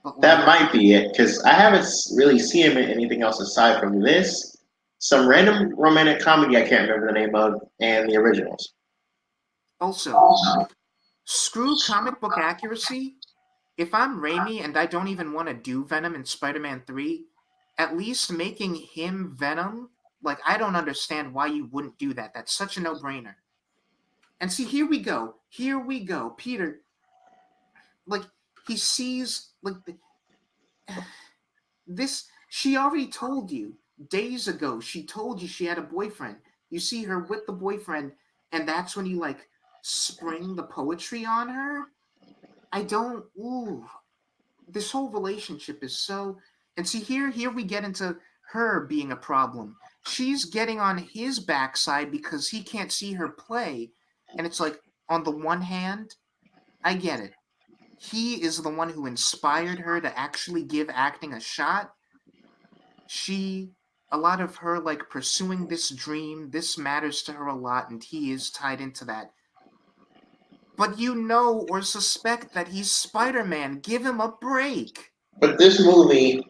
but That like might be it, because I haven't really seen him in anything else aside from this. Some random romantic comedy I can't remember the name of, and the originals. also screw comic book accuracy. If I'm Raimi and I don't even want to do Venom in Spider-Man 3, at least making him Venom, like I don't understand why you wouldn't do that. That's such a no-brainer. And see, here we go. Here we go. Peter, like he sees like this she already told you days ago. She told you she had a boyfriend. You see her with the boyfriend and that's when you like spring the poetry on her. I don't ooh, this whole relationship is so and see here we get into her being a problem. She's getting on his backside because he can't see her play. And it's like on the one hand, I get it. He is the one who inspired her to actually give acting a shot. She a lot of her like pursuing this dream, this matters to her a lot and he is tied into that. But you know or suspect that he's Spider-Man. Give him a break. But this movie,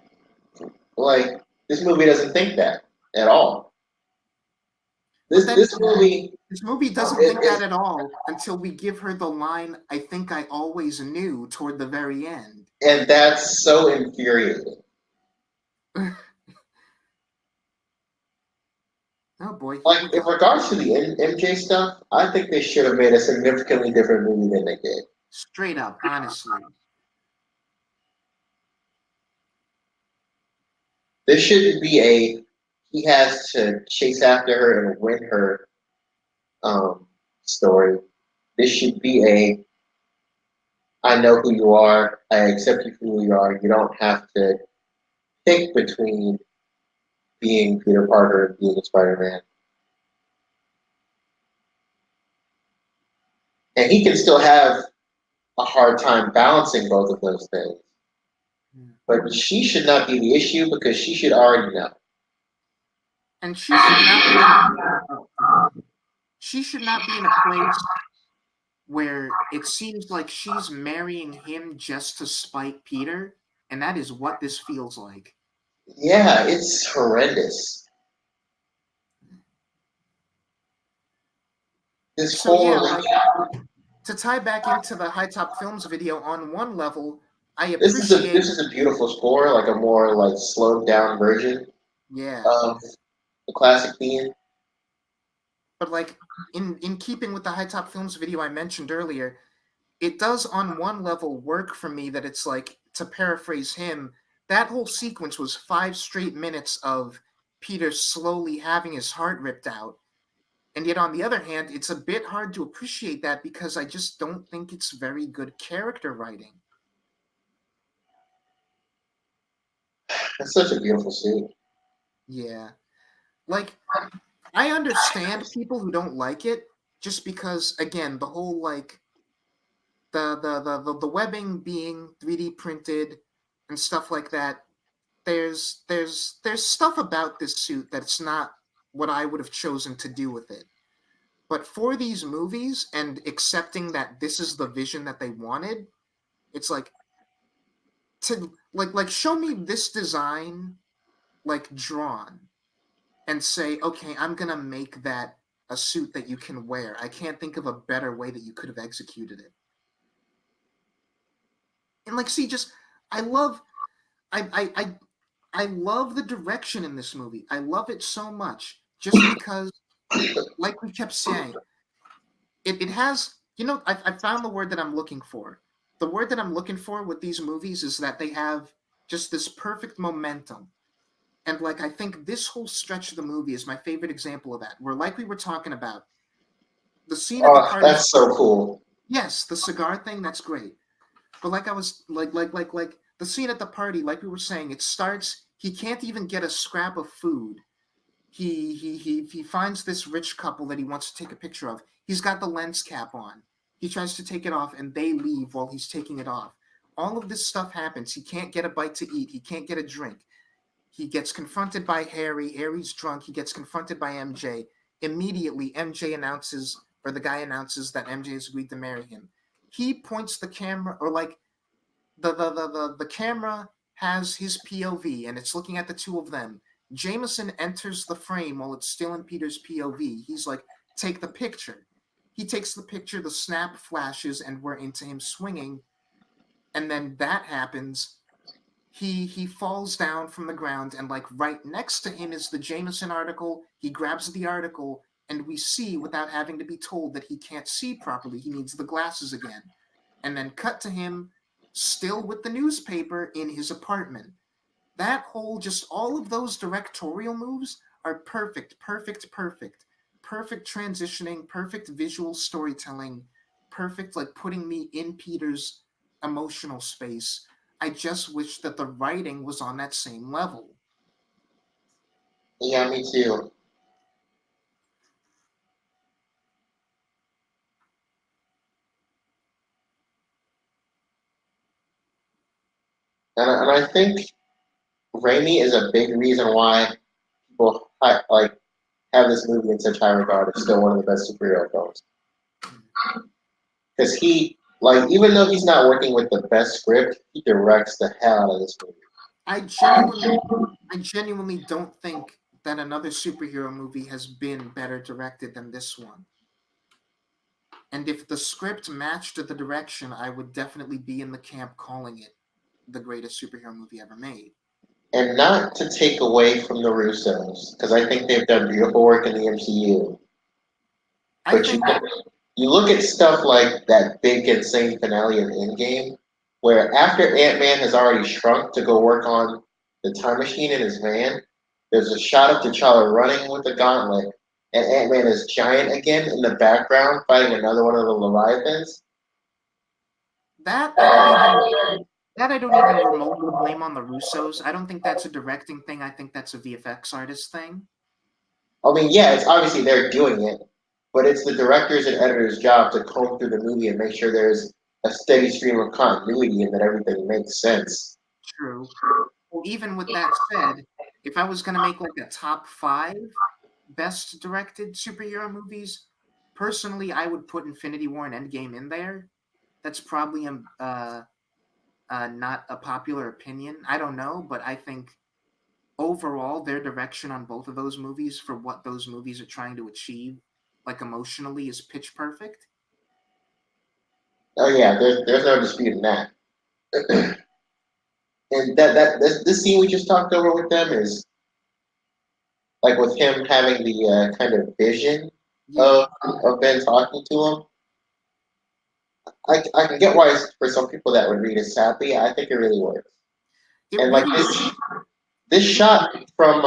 like, this movie doesn't think that at all. But This then this movie this movie doesn't think that is, at all until we give her the line, I think I always knew, toward the very end. and that's so infuriating. Oh boy, here Like we in go. regards to the MJ stuff, I think they should have made a significantly different movie than they did. Straight up, honestly. This shouldn't be a he has to chase after her and win her story. This should be a I know who you are. I accept you for who you are. You don't have to pick between being Peter Parker and being Spider-Man. And he can still have a hard time balancing both of those things. But she should not be the issue because she should already know. And she should not be in she should not be in a place where it seems like she's marrying him just to spite Peter, and that is what this feels like. Yeah, it's horrendous. This So whole yeah, like to tie back into the High Top Films video, on one level, I this appreciate is a beautiful score, like a more like slowed down version yeah, of the classic theme. but like in keeping with the High Top Films video I mentioned earlier, it does on one level work for me that it's like, to paraphrase him, that whole sequence was 5 straight minutes of Peter slowly having his heart ripped out. And yet, on the other hand, it's a bit hard to appreciate that because I just don't think it's very good character writing. It's such a beautiful scene. Yeah. Like, I understand people who don't like it just because, again, the whole, like, the webbing being 3D printed and stuff like that. There's stuff about this suit that's not what I would have chosen to do with it. But for these movies and accepting that this is the vision that they wanted, it's like to like show me this design like drawn and say, okay, I'm gonna make that a suit that you can wear. I can't think of a better way that you could have executed it. And like, see, just I love I love the direction in this movie. I love it so much just because, like we kept saying, it has, I found the word that I'm looking for. The word that I'm looking for with these movies is that they have just this perfect momentum. And like, I think this whole stretch of the movie is my favorite example of that, where, like we were talking about, the scene at the Oh, party, that's so cool. yes, the cigar thing, that's great. But like I was like the scene at the party, like we were saying, it starts. He can't even get a scrap of food. He finds this rich couple that he wants to take a picture of. He's got the lens cap on. He tries to take it off, and they leave while he's taking it off. All of this stuff happens. He can't get a bite to eat. He can't get a drink. He gets confronted by Harry. Harry's drunk. He gets confronted by MJ. Immediately, MJ announces, or the guy announces that MJ has agreed to marry him. He points the camera, or like the camera has his POV and it's looking at the two of them. Jameson enters the frame while it's still in Peter's POV. He's like, take the picture. He takes the picture, the snap flashes, and we're into him swinging. And then that happens. He falls down from the ground, and like right next to him is the Jameson article. He grabs the article, and we see, without having to be told, that he can't see properly. He needs the glasses again. And then cut to him still with the newspaper in his apartment. That whole, just all of those directorial moves are perfect, perfect, perfect. Perfect transitioning, perfect visual storytelling, perfect like putting me in Peter's emotional space. I just wish that the writing was on that same level. Yeah, me too. And I think Raimi is a big reason why people like have this movie in such high regard. It's still one of the best superhero films because he like even though he's not working with the best script, he directs the hell out of this movie. I genuinely I genuinely don't think that another superhero movie has been better directed than this one. And if the script matched the direction, I would definitely be in the camp calling it the greatest superhero movie ever made. And not to take away from the Russos, because I think they've done beautiful work in the MCU. I But think you look at stuff like that big insane finale of Endgame, where after Ant-Man has already shrunk to go work on the time machine in his van, there's a shot of T'Challa running with the gauntlet, and Ant-Man is giant again in the background fighting another one of the Leviathans. that I don't even that I don't even remotely blame on the Russos. I don't think that's a directing thing. I think that's a VFX artist thing. I mean, yeah, it's obviously they're doing it, but it's the director's and editor's job to comb through the movie and make sure there's a steady stream of continuity and that everything makes sense. True. Well, even with that said, if I was gonna make like a top 5 best directed superhero movies, personally, I would put Infinity War and Endgame in there. That's probably not a popular opinion. I don't know, but I think overall their direction on both of those movies for what those movies are trying to achieve, like emotionally, is pitch perfect. Oh yeah, there's no disputing that. And this scene we just talked over with them is like with him having the kind of vision Yeah, of Ben talking to him. I can get why for some people that would read as sappy. I think it really works. it And like really this mhm, shot from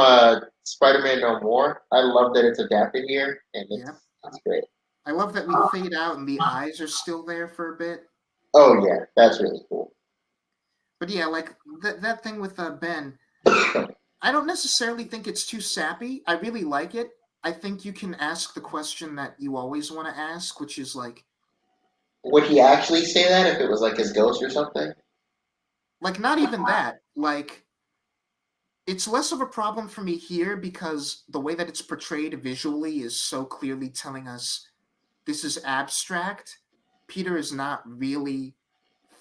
Spider-Man No More, I love that it's adapted here, and yeah. it's great. I love that we fade out and the eyes are still there for a bit. Oh yeah, that's really cool. But yeah, like that thing with Ben, I don't necessarily think it's too sappy. I really like it. I think you can ask the question that you always want to ask, which is like, Would he actually say that if it was like his ghost or something? Like, not even that. Like, it's less of a problem for me here because the way that it's portrayed visually is so clearly telling us this is abstract. Peter is not really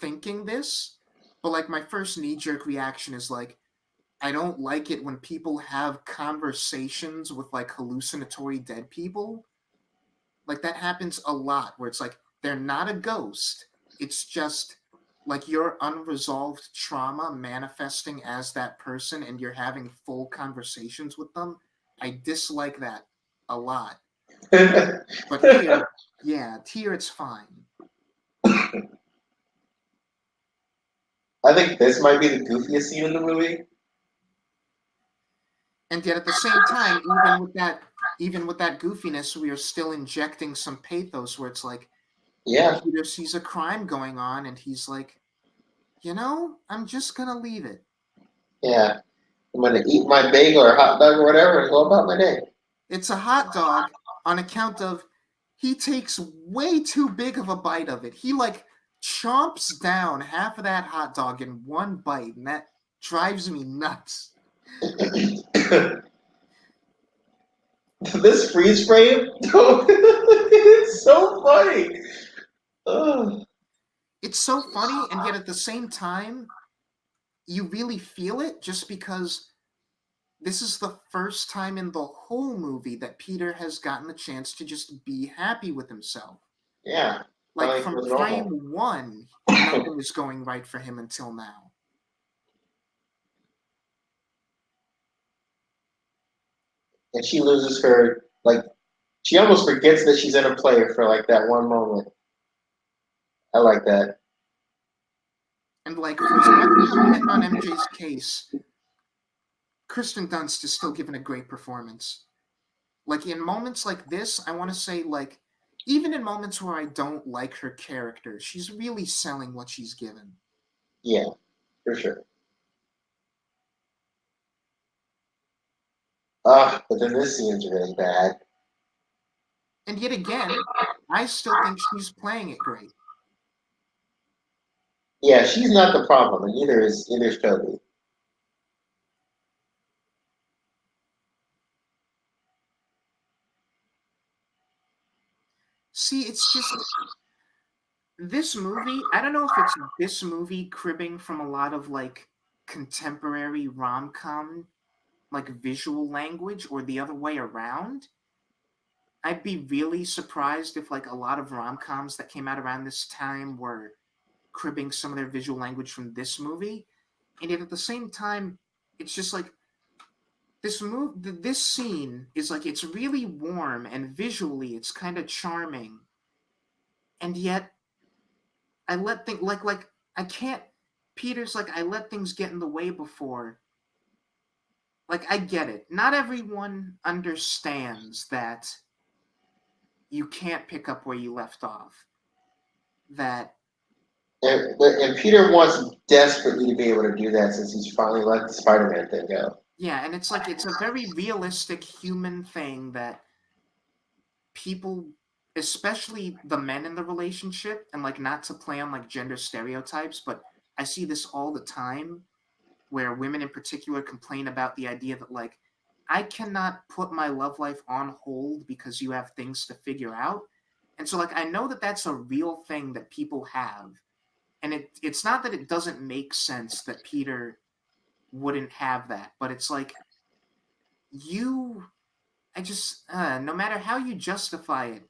thinking this. But like my first knee jerk reaction is like, I don't like it when people have conversations with like hallucinatory dead people. Like that happens a lot where it's like they're not a ghost. It's just like your unresolved trauma manifesting as that person and you're having full conversations with them. I dislike that a lot. But here, yeah, here it's fine. I think this might be the goofiest scene in the movie. And yet at the same time, even with that goofiness, we are still injecting some pathos where it's like Yeah, Peter sees a crime going on and he's like, I'm just gonna leave it. yeah. I'm gonna eat my bagel or hot dog or whatever and go about my day. It's a hot dog on account of he takes way too big of a bite of it. He like chomps down half of that hot dog in one bite, and that drives me nuts. This freeze frame, it's so funny. Ugh. It's so funny, and yet at the same time, you really feel it just because this is the first time in the whole movie that Peter has gotten the chance to just be happy with himself. Yeah, Like finally from feels normal. frame one, nothing was going right for him until now. And she loses her, like, she almost forgets that she's in a play for like that one moment. I like that. And like for as much as I'm getting on MJ's case, Kristen Dunst is still giving a great performance. Like in moments like this, I want to say like even in moments where I don't like her character, she's really selling what she's given. Yeah, for sure. But then this scene's really bad. And yet again, I still think she's playing it great. Yeah, she's not the problem, and neither is Toby. See, it's just this movie, I don't know if it's this movie cribbing from a lot of like contemporary rom-com like visual language or the other way around. I'd be really surprised if like a lot of rom-coms that came out around this time were cribbing some of their visual language from this movie. And yet at the same time, it's just like this scene is like it's really warm and visually it's kind of charming. And yet I let things like I can't Peter's like I let things get in the way before. Like I get it. Not everyone understands that you can't pick up where you left off. That And Peter wants desperately to be able to do that since he's finally let the Spider-Man thing go. yeah, and it's like it's a very realistic human thing that people, especially the men in the relationship, and like not to play on like gender stereotypes, but I see this all the time where women in particular complain about the idea that like I cannot put my love life on hold because you have things to figure out. And so like I know that that's a real thing that people have. And it's not that it doesn't make sense that Peter wouldn't have that, but it's like you I just no matter how you justify it,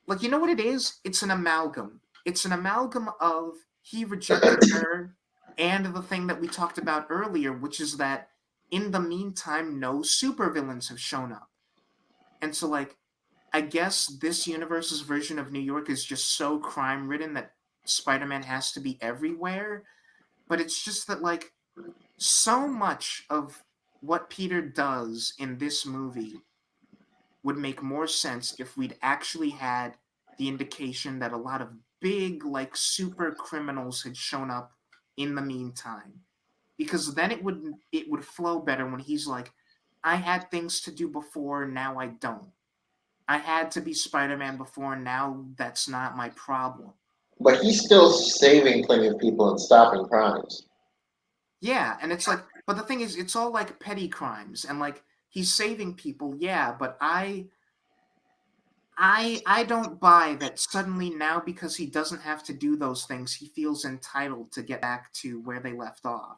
like you know what it is? It's an amalgam. It's an amalgam of he rejected her and the thing that we talked about earlier, which is that in the meantime, no supervillains have shown up. And so like I guess this universe's version of New York is just so crime ridden that Spider-Man has to be everywhere. But it's just that like so much of what Peter does in this movie would make more sense if we'd actually had the indication that a lot of big, like super criminals had shown up in the meantime. Because then it would flow better when he's like, I had things to do before, now I don't. I had to be Spider-Man before, now that's not my problem. But he's still saving plenty of people and stopping crimes. Yeah, and it's like, but the thing is, it's all like petty crimes, and like he's saving people, yeah, but I don't buy that suddenly now because he doesn't have to do those things, he feels entitled to get back to where they left off.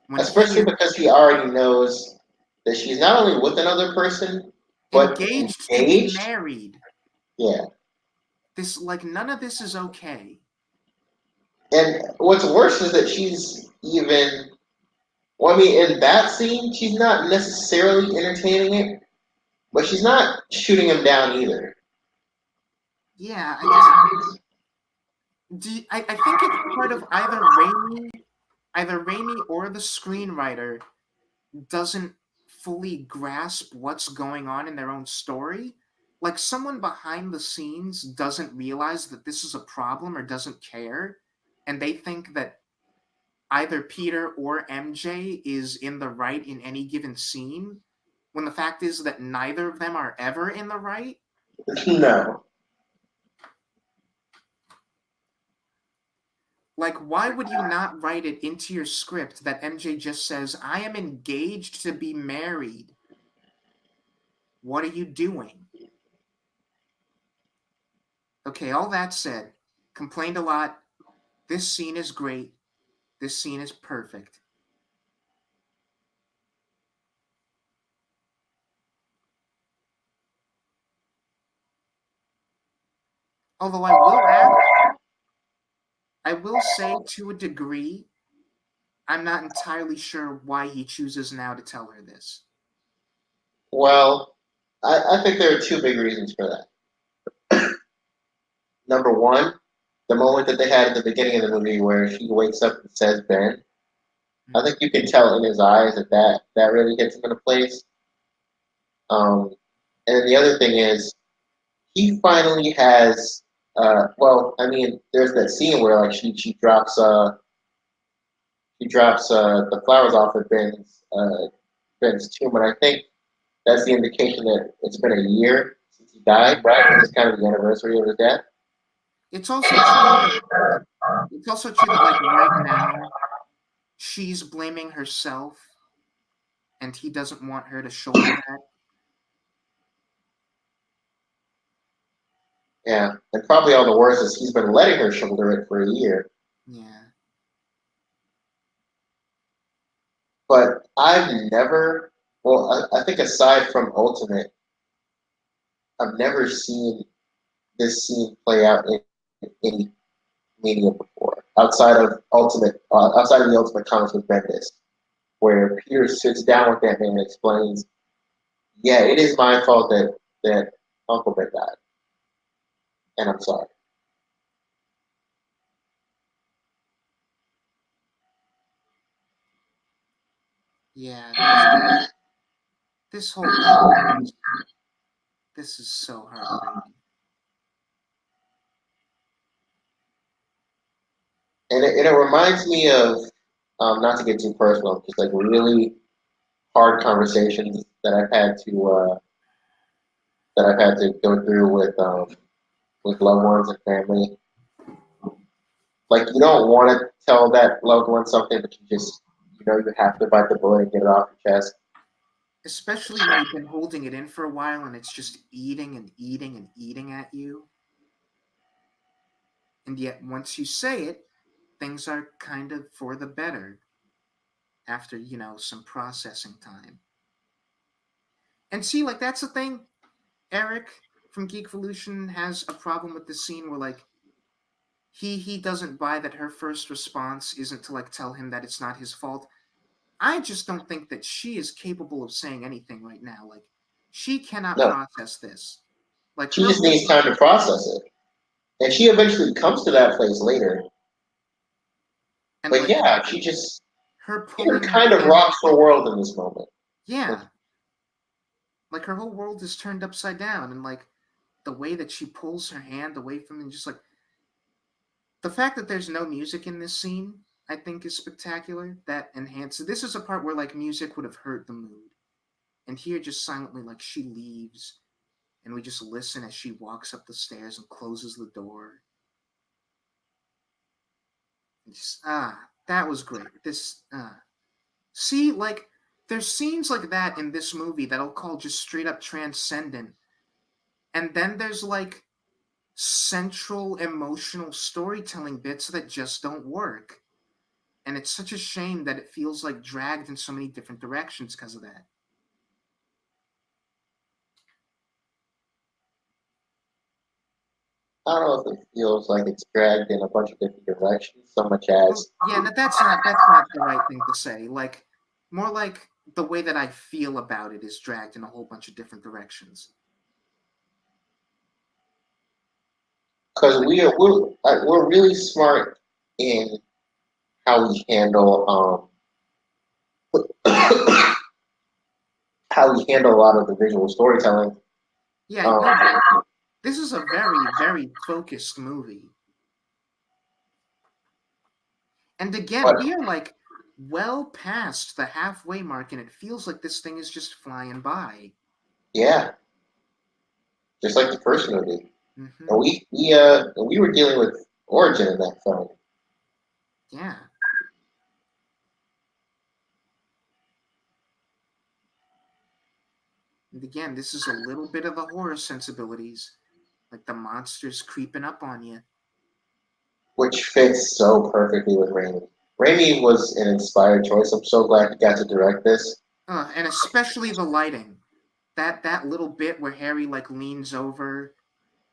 When he Especially is because he already knows that she's not only with another person, but engaged to be engaged. married. Yeah. This like none of this is okay. And what's worse is that she's even. Well, I mean, in that scene, she's not necessarily entertaining it, but she's not shooting him down either. Yeah, I just I think it's part of either Raimi or the screenwriter doesn't fully grasp what's going on in their own story. Like someone behind the scenes doesn't realize that this is a problem or doesn't care, and they think that either Peter or MJ is in the right in any given scene, when the fact is that neither of them are ever in the right. No. Like, why would you not write it into your script that MJ just says, I am engaged to be married? What are you doing? Okay, all that said, complained a lot. This scene is great. This scene is perfect. Although I will say to a degree, I'm not entirely sure why he chooses now to tell her this. Well, I think there are two big reasons for that. Number one, the moment that they had at the beginning of the movie where she wakes up and says Ben, I think you can tell in his eyes that really hits him in a place. Um, and the other thing is, he finally has. Well, I mean, there's that scene where like she drops the flowers off at Ben's tomb, and I think that's the indication that it's been a year since he died, right? And it's kind of the anniversary of his death. It's also true that it's also true that like right now she's blaming herself and he doesn't want her to shoulder that. Yeah, and probably all the worst is he's been letting her shoulder it for a year. Yeah. But I've never, well, I think aside from Ultimate, I've never seen this scene play out in any media before. Outside of the Ultimate comics with Bendis, where Peter sits down with that man and explains, "Yeah, it is my fault that Uncle Ben died, and I'm sorry." Yeah, this whole thing this is so heartbreaking. And it reminds me of, not to get too personal, just like really hard conversations that I've had to go through with loved ones and family. Like you don't want to tell that loved one something, but you have to bite the bullet and get it off your chest. Especially when you've been holding it in for a while and it's just eating and eating and eating at you. And yet once you say it, things are kind of for the better after, some processing time. And see, like that's the thing. Eric from Geekvolution has a problem with this scene where like he doesn't buy that her first response isn't to like tell him that it's not his fault. I just don't think that she is capable of saying anything right now. Like she cannot No, process this. Like she her just whole needs time to process it, and she eventually comes to that place later. and But like yeah, she just her Peter pulling her kind of hand, rocks her world in this moment. yeah, like her whole world is turned upside down, and like the way that she pulls her hand away from him, just like the fact that there's no music in this scene, I think is spectacular. That enhances. This is a part where like music would have hurt the mood, and here just silently like she leaves, and we just listen as she walks up the stairs and closes the door. And just, that was great. See, like, there's scenes like that in this movie that I'll call just straight up transcendent. And then there's like central emotional storytelling bits that just don't work. And it's such a shame that it feels like dragged in so many different directions because of that. I don't know if it feels like it's dragged in a bunch of different directions so much Well, as yeah, that's not the right thing to say. Like, more like the way that I feel about it is dragged in a whole bunch of different directions. because Like, we're really smart in how we handle how we handle a lot of the visual storytelling. yeah, Um, no, this is a very, very focused movie. And again, but we are like well past the halfway mark, and it feels like this thing is just flying by. yeah, just like the first movie, Hmm. and we were dealing with origin in that film, Yeah. And again, this is a little bit of the horror sensibilities, like the monsters creeping up on you. which fits so perfectly with Raimi. Raimi was an inspired choice. I'm so glad he got to direct this. And especially the lighting. That little bit where Harry like leans over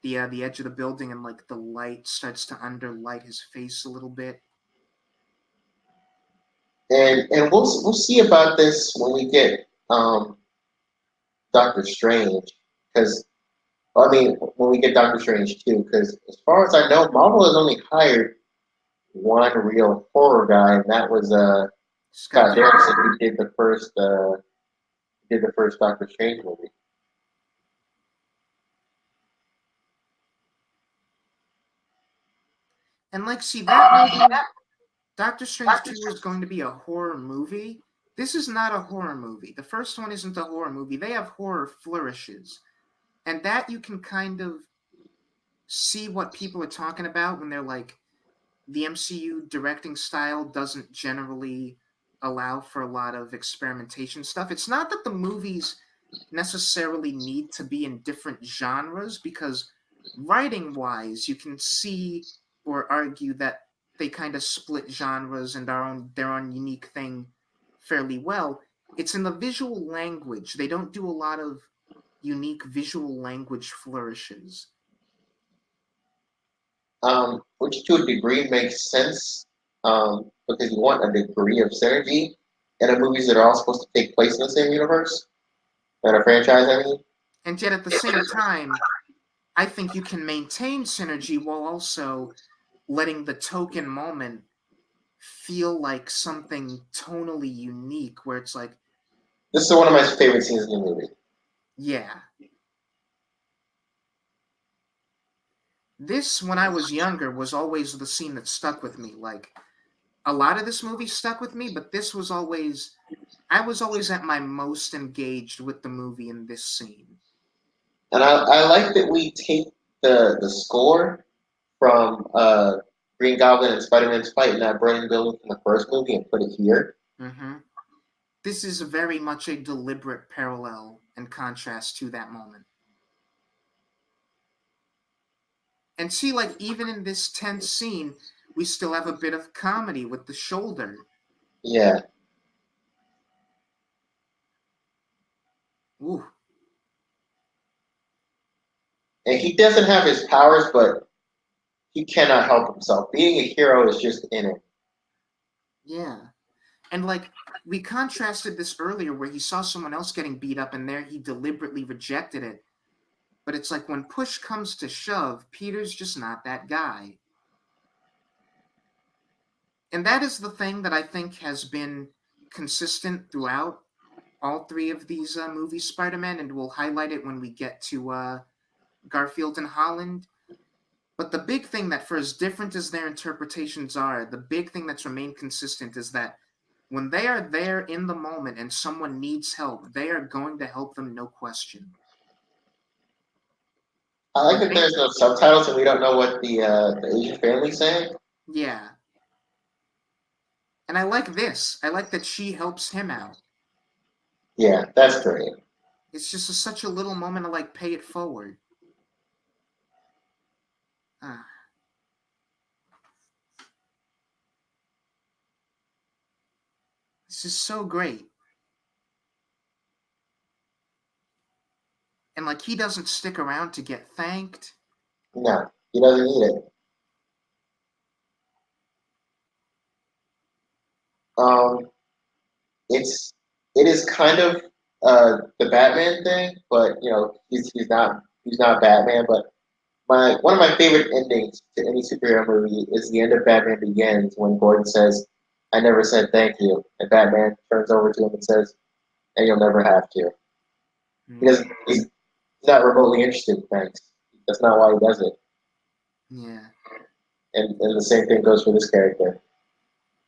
the edge of the building and like the light starts to underlight his face a little bit. And we'll see about this when we get Doctor Strange, because I mean when we get Doctor Strange too, because as far as I know, Marvel has only hired one real horror guy, and that was Scott Scott Derrickson, Derrickson. who did the first Doctor Strange movie. And like, see that movie, Doctor Strange 2 is going to be a horror movie. This is not a horror movie. The first one isn't a horror movie. They have horror flourishes. And that you can kind of see what people are talking about when they're like, the MCU directing style doesn't generally allow for a lot of experimentation stuff. It's not that the movies necessarily need to be in different genres, because writing wise, you can see or argue that they kind of split genres and are on their own unique thing fairly well. It's in the visual language. They don't do a lot of unique visual language flourishes. Which to a degree makes sense because you want a degree of synergy in the movies that are all supposed to take place in the same universe and a franchise. I mean, And yet at the same time, I think you can maintain synergy while also letting the token moment feel like something tonally unique, where it's like, this is one of my favorite scenes in the movie. yeah, this, when I was younger, was always the scene that stuck with me. Like, a lot of this movie stuck with me, but this was always, I was always at my most engaged with the movie in this scene. And I like that we take the score from Green Goblin and Spider Man's fight in that burning building from the first movie and put it here. Hmm. This is very much a deliberate parallel and contrast to that moment. And see, like, even in this tense scene, we still have a bit of comedy with the shoulder. Yeah, Ooh, and he doesn't have his powers, but he cannot help himself. Being a hero is just in him. yeah. And like, we contrasted this earlier where he saw someone else getting beat up and there he deliberately rejected it. But it's like when push comes to shove, Peter's just not that guy. And that is the thing that I think has been consistent throughout all three of these movies, Spider-Man, and we'll highlight it when we get to Garfield and Holland. But the big thing that, for as different as their interpretations are, the big thing that's remained consistent is that when they are there in the moment and someone needs help, they are going to help them, no question. I like Like that there's no subtitles and we don't know what the Asian family's saying. yeah. And I like this. I like that she helps him out. Yeah, that's great. It's just such a little moment to like pay it forward. Ah, this is so great. And like he doesn't stick around to get thanked. No, he doesn't need it. Um, it is kind of the Batman thing, but he's not Batman. But my one of my favorite endings to any superhero movie is the end of Batman Begins when Gordon says, "I never said thank you," and Batman turns over to him and says, "And you'll never have to." He's not remotely interested in thanks. That's not why he does it. Yeah. And the same thing goes for this character.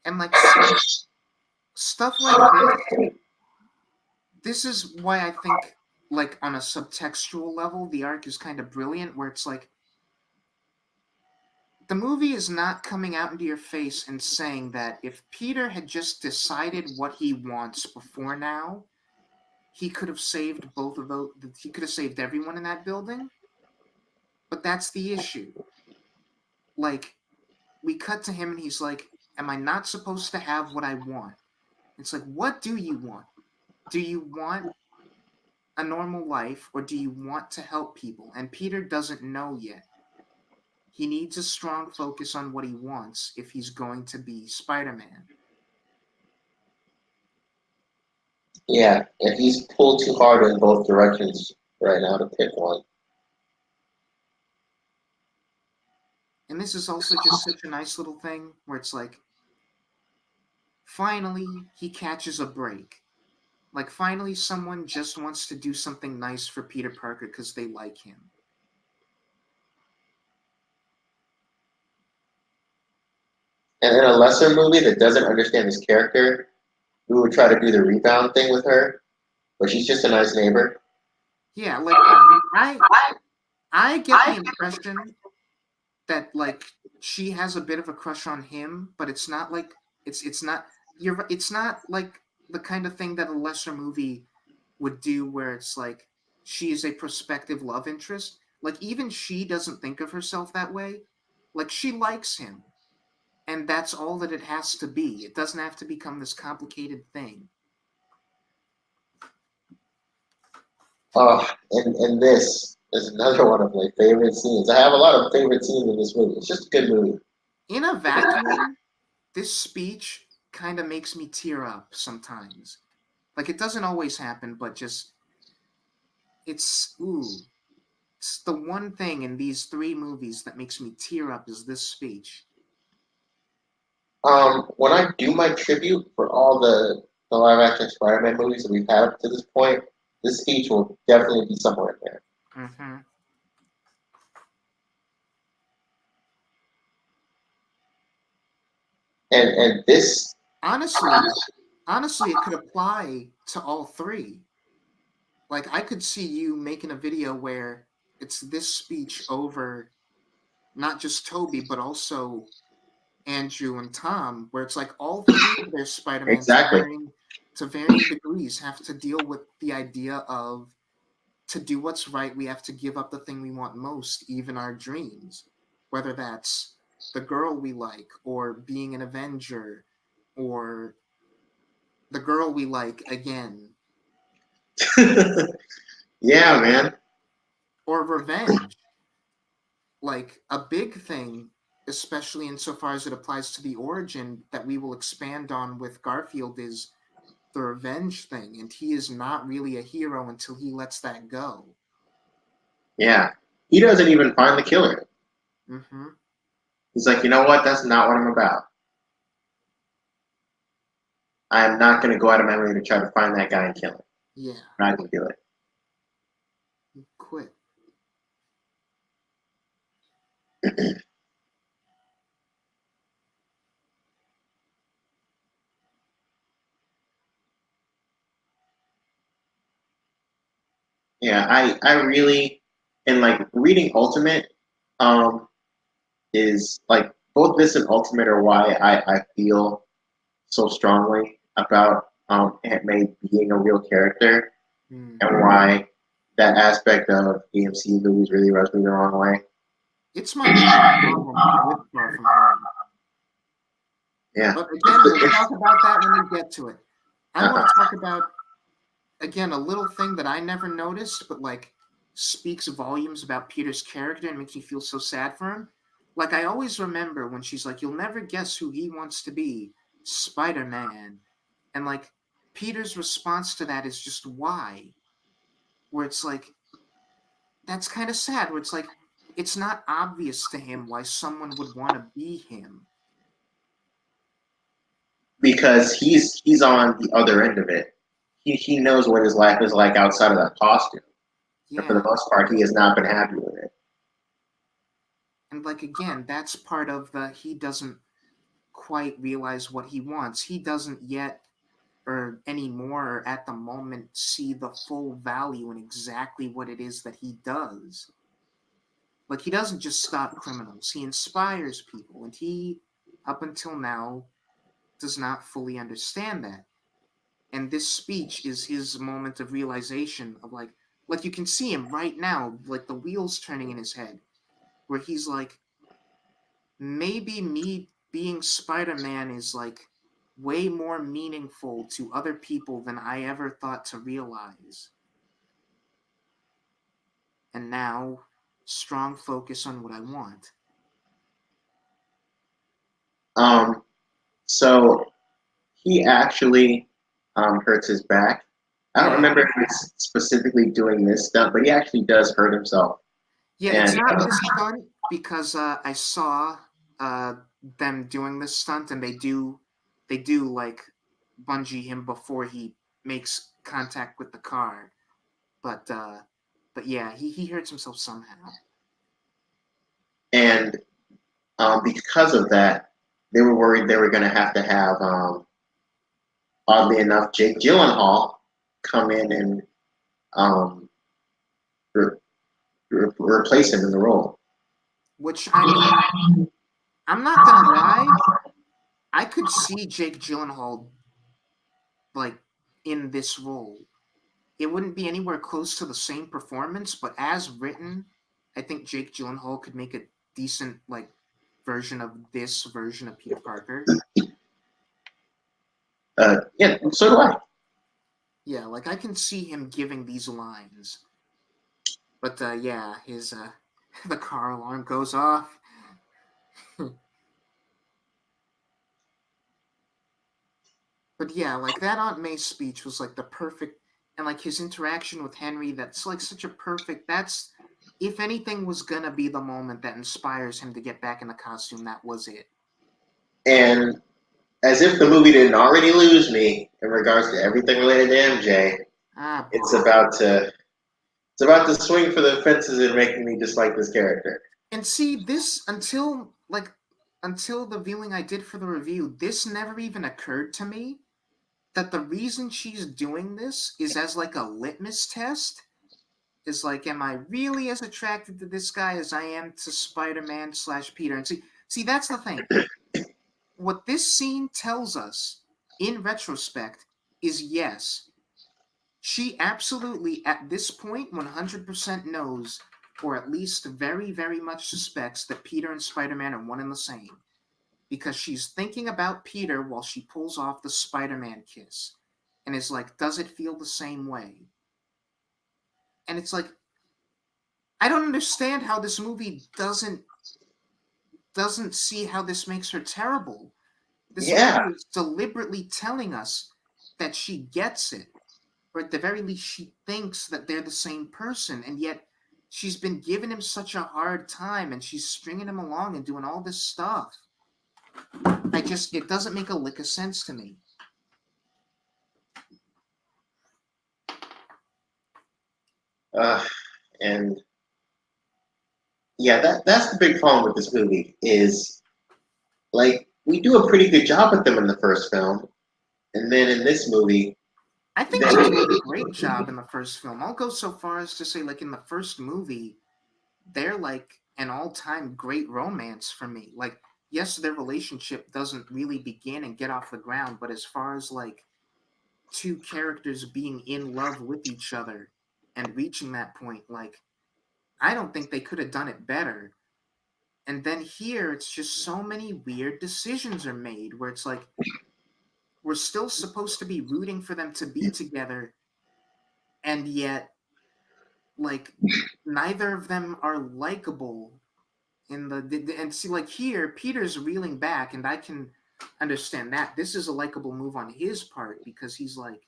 And like stuff like this is why I think like on a subtextual level the arc is kind of brilliant where it's like the movie is not coming out into your face and saying that if Peter had just decided what he wants before now, he could have saved both of those. He could have saved everyone in that building. But that's the issue. Like, we cut to him and he's like, "Am I not supposed to have what I want?" It's like, what do you want? Do you want a normal life or do you want to help people? And Peter doesn't know yet. He needs a strong focus on what he wants if he's going to be Spider Man. Yeah, and he's pulled too hard in both directions right now to pick one. And this is also just such a nice little thing where it's like, finally, he catches a break. Like, finally, someone just wants to do something nice for Peter Parker because they like him. And in a lesser movie that doesn't understand this character, we would try to do the rebound thing with her, but she's just a nice neighbor. Yeah, like, I I get the impression that like she has a bit of a crush on him, but it's not like it's not it's not like the kind of thing that a lesser movie would do where it's like she is a prospective love interest. Like even she doesn't think of herself that way. Like she likes him, and that's all that it has to be. It doesn't have to become this complicated thing. And this is another one of my favorite scenes. I have a lot of favorite scenes in this movie. It's just a good movie. In a vacuum, this speech kind of makes me tear up sometimes. Like it doesn't always happen, but just it's ooh, it's the one thing in these three movies that makes me tear up is this speech. When I do my tribute for all the live action Spider-Man movies that we've had up to this point, this speech will definitely be somewhere in there. Mm-hmm. And this, Honestly, honestly, it could apply to all three. Like I could see you making a video where it's this speech over not just Toby but also Andrew and Tom, where it's like all three of their Spider-Man exactly. to varying degrees have to deal with the idea of to do what's right, we have to give up the thing we want most, even our dreams. Whether that's the girl we like, or being an Avenger, or the girl we like again, Yeah, man. or revenge. Like a big thing, especially insofar as it applies to the origin that we will expand on with Garfield, is the revenge thing. And he is not really a hero until he lets that go. Yeah. He doesn't even find the killer. Mm-hmm. He's like, you know what? That's not what I'm about. I am not going to go out of my way to try to find that guy and kill him. Yeah. I'm not going to do Quit. it. Yeah, I really And like reading Ultimate, um, is like both this and Ultimate are why I feel so strongly about Aunt May being a real character, Hmm. and why that aspect of AMC movies really rubs me the wrong way. It's my main problem with Far From Home. Yeah. But again, we'll talk about that when we get to it. I want Uh-huh. to talk about, again, a little thing that I never noticed, but like speaks volumes about Peter's character and makes me feel so sad for him. Like, I always remember when she's like, "You'll never guess who he wants to be, Spider-Man." And like, Peter's response to that is just why? Where it's like, that's kind of sad, where it's like, it's not obvious to him why someone would want to be him. Because he's on the other end of it. He knows what his life is like outside of that costume, and for the Yeah. most part, he has not been happy with it. And like, again, that's part of the he doesn't quite realize what he wants. He doesn't yet or anymore or at the moment see the full value in exactly what it is that he does. Like, he doesn't just stop criminals, he inspires people, and he, up until now, does not fully understand that. And this speech is his moment of realization of like you can see him right now, like the wheels turning in his head, where he's like, maybe me being Spider-Man is like way more meaningful to other people than I ever thought to realize. And now, strong focus on what I want. Um, so he actually hurts his back. I don't Yeah. remember if it's specifically doing this stuff, but he actually does hurt himself. Yeah, it's And not this stunt because I saw uh, them doing this stunt, and they do like bungee him before he makes contact with the car. But yeah, he hurts himself somehow. and because of that, they were worried they were going to have oddly enough, Jake Gyllenhaal come in and um, re- replace him in the role. Which, I mean, I'm not gonna lie, I could see Jake Gyllenhaal like in this role. It wouldn't be anywhere close to the same performance, but as written, I think Jake Gyllenhaal could make a decent like version of this version of Peter Parker. Yeah, so do I. Yeah, like I can see him giving these lines. But yeah, his the car alarm goes off. But yeah, like that Aunt May speech was like the perfect, and like his interaction with Henry, that's like such a perfect. That's, if anything was gonna be the moment that inspires him to get back in the costume, that was it. And as if the movie didn't already lose me in regards to everything related to MJ, Ah, it's boy. about to it's about to swing for the fences and making me dislike this character. And see, this until the viewing I did for the review, this never even occurred to me that the reason she's doing this is as like a litmus test. Is like, am I really as attracted to this guy as I am to Spider-Man slash Peter? And see, that's the thing. What this scene tells us, in retrospect, is yes, she absolutely, at this point, 100% knows, or at least very, very much suspects, that Peter and Spider-Man are one and the same. Because she's thinking about Peter while she pulls off the Spider-Man kiss. And is like, does it feel the same way? And it's like, I don't understand how this movie doesn't see how this makes her terrible. This movie Yeah, is deliberately telling us that she gets it, or at the very least, she thinks that they're the same person, and yet she's been giving him such a hard time, and she's stringing him along and doing all this stuff. It doesn't make a lick of sense to me. uh, and yeah, that's the big problem with this movie is like we do a pretty good job with them in the first film, and then in this movie, I think they they do a great job in the first film. I'll go so far as to say, like, in the first movie, they're like an all-time great romance for me. Like, yes, their relationship doesn't really begin and get off the ground, but as far as like two characters being in love with each other and reaching that point, like, I don't think they could have done it better. And then here, it's just so many weird decisions are made where it's like, we're still supposed to be rooting for them to be together, and yet, like, neither of them are likable in and see, like, here Peter's reeling back, and I can understand that this is a likable move on his part because he's like,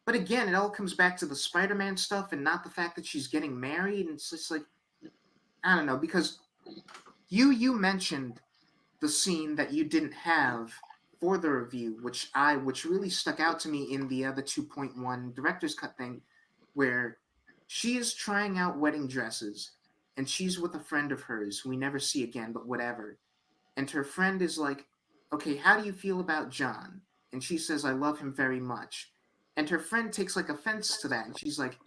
but again, it all comes back to the Spider-Man stuff and not the fact that she's getting married, and it's just like, I don't know, because you mentioned the scene that you didn't have for the review, which really stuck out to me in the other 2.1 director's cut thing, where she is trying out wedding dresses, and she's with a friend of hers who we never see again, but whatever. And her friend is like, "Okay, how do you feel about John?" And she says, "I love him very much." And her friend takes like offense to that, and she's like,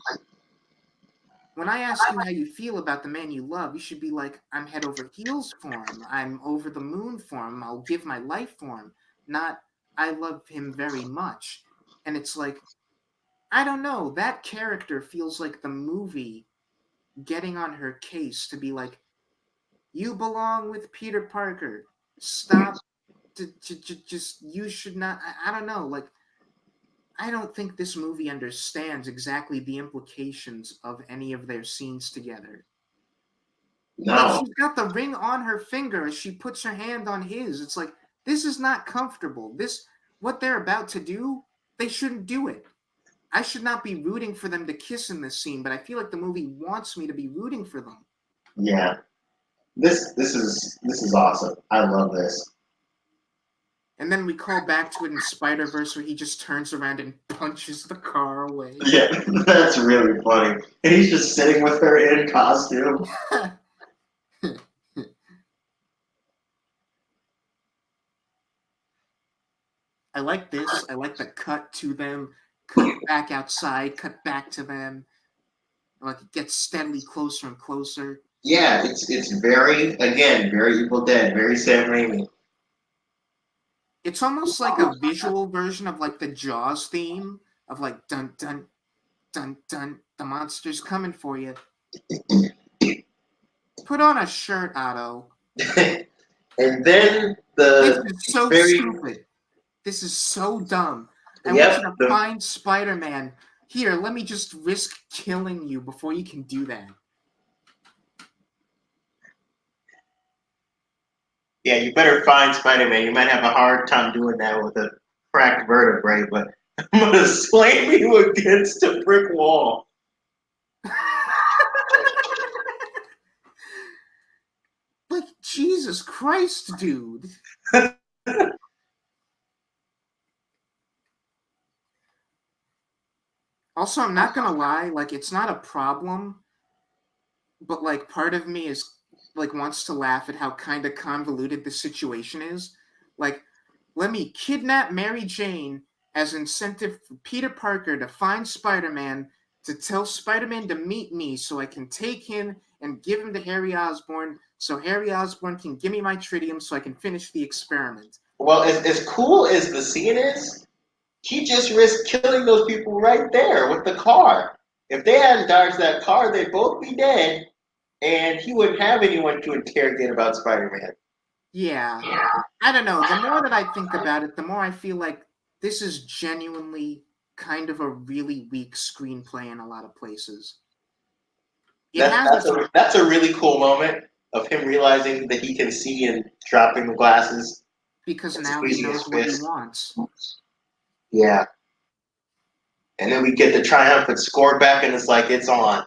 when I ask you how you feel about the man you love, you should be like, I'm head over heels for him. I'm over the moon for him. I'll give my life for him. Not, I love him very much. And it's like, I don't know. That character feels like the movie getting on her case to be like, you belong with Peter Parker. Stop. Just, you should not. I don't know. Like, I don't think this movie understands exactly the implications of any of their scenes together. Like, No. she's got the ring on her finger as she puts her hand on his. It's like, this is not comfortable. What they're about to do, they shouldn't do it. I should not be rooting for them to kiss in this scene, but I feel like the movie wants me to be rooting for them. Yeah. This is awesome. I love this. And then we call back to it in Spider-Verse where he just turns around and punches the car away. Yeah, that's really funny. And he's just sitting with her in costume. I like this. I like the cut to them, cut back outside, cut back to them. Like, it gets steadily closer and closer. Yeah, it's very, again, very Evil Dead, very Sam Raimi. It's almost like a visual version of like the Jaws theme of like dun dun dun dun, the monster's coming for you. Put on a shirt, Otto. And then This the is so very, stupid. This is so dumb. I want you yep, to the find Spider-Man. Here, let me just risk killing you before you can do that. yeah, you better find Spider-Man. You might have a hard time doing that with a cracked vertebrae, but I'm gonna slam you against a brick wall. Like, Jesus Christ, dude. Also, I'm not gonna lie, like, it's not a problem, but like part of me is like wants to laugh at how kind of convoluted the situation is. Like, let me kidnap Mary Jane as incentive for Peter Parker to find Spider-Man, to tell Spider-Man to meet me so I can take him and give him to Harry Osborn so Harry Osborn can give me my tritium so I can finish the experiment. Well, as cool as the scene is, he just risked killing those people right there with the car. If they hadn't dodged that car, they'd both be dead, and he wouldn't have anyone to interrogate about Spider-Man. Yeah. I don't know. The more that I think about it, the more I feel like this is genuinely kind of a really weak screenplay in a lot of places. It That, has that's its a that's a really cool moment of him realizing that he can see and dropping the glasses because and now he squeezing his knows what he fist. wants. Yeah, and then we get the triumphant score back, and it's like it's on.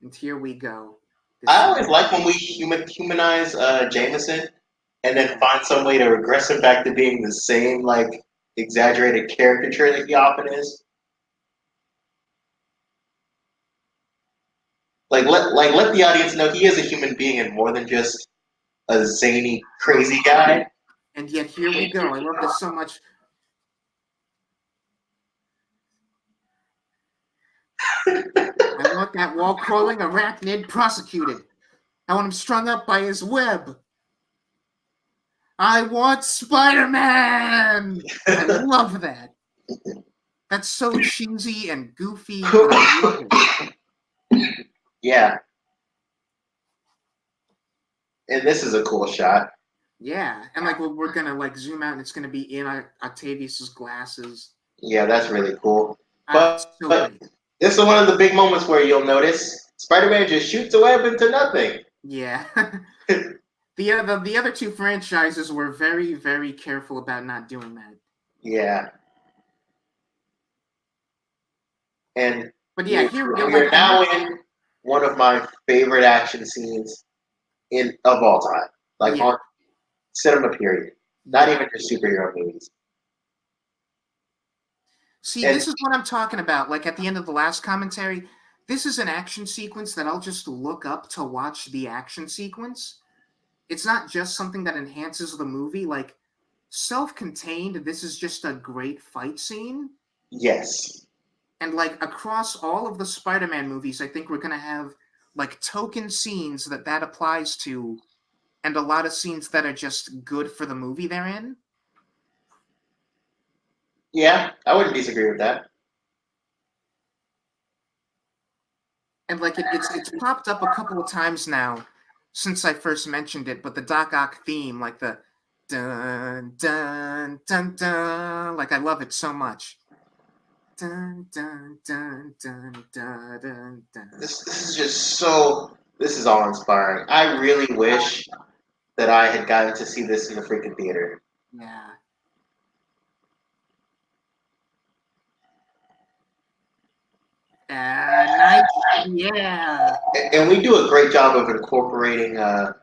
And here we go. This I is always like when we humanize Jameson, and then yeah. find some way to regress him back to being the same like exaggerated caricature that he often is. Let the audience know he is a human being and more than just a zany crazy guy. And yet here we go. I love this so much. want that wall-crawling arachnid prosecuted. I want him strung up by his web. I want Spider-Man! I love that. That's so cheesy and goofy, but I love it. Yeah. And this is a cool shot. Yeah, and like we're gonna like zoom out, and it's gonna be in Octavius's glasses. Yeah, that's really cool. It's so But great. this is one of the big moments where you'll notice Spider-Man just shoots a web into nothing. Yeah. The other two franchises were very, very careful about not doing that. Yeah. And but yeah, we're now in one of my favorite action scenes of all time. Like on cinema period. Not even just superhero movies. See, this is what I'm talking about. Like at the end of the last commentary, this is an action sequence that I'll just look up to watch the action sequence. It's not just something that enhances the movie. Like, self-contained, this is just a great fight scene. Yes. And, like, across all of the Spider-Man movies, I think we're going to have, like, token scenes that applies to, and a lot of scenes that are just good for the movie they're in. Yeah, I wouldn't disagree with that. And, like, it's popped up a couple of times now since I first mentioned it, but the Doc Ock theme, like the dun, dun, dun, dun, like, I love it so much. Dun, dun, dun, dun, dun, dun, dun. This is just so... This is all inspiring. I really wish that I had gotten to see this in the freaking theater. Yeah. Nice. Yeah. And we do a great job of incorporating the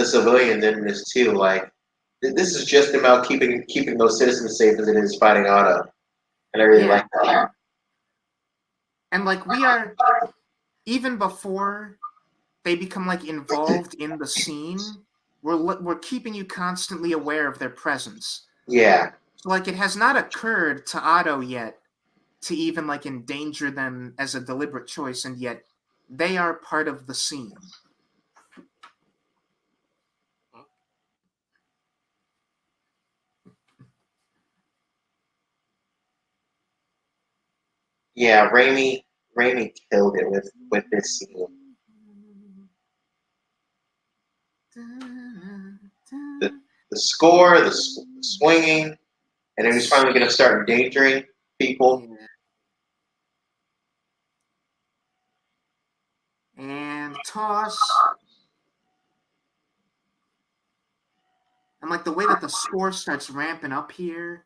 civilians in this too. Like, this is just about keeping those citizens safe as it is fighting Otto. And I really like that. And like we are, even before they become like involved in the scene, we're keeping you constantly aware of their presence. Yeah. So like it has not occurred to Otto yet to even like endanger them as a deliberate choice, and yet they are part of the scene. Yeah, Raimi killed it with this scene. The score, the swinging, and then he's finally going to start endangering people. Yeah. And toss. And like the way that the score starts ramping up here.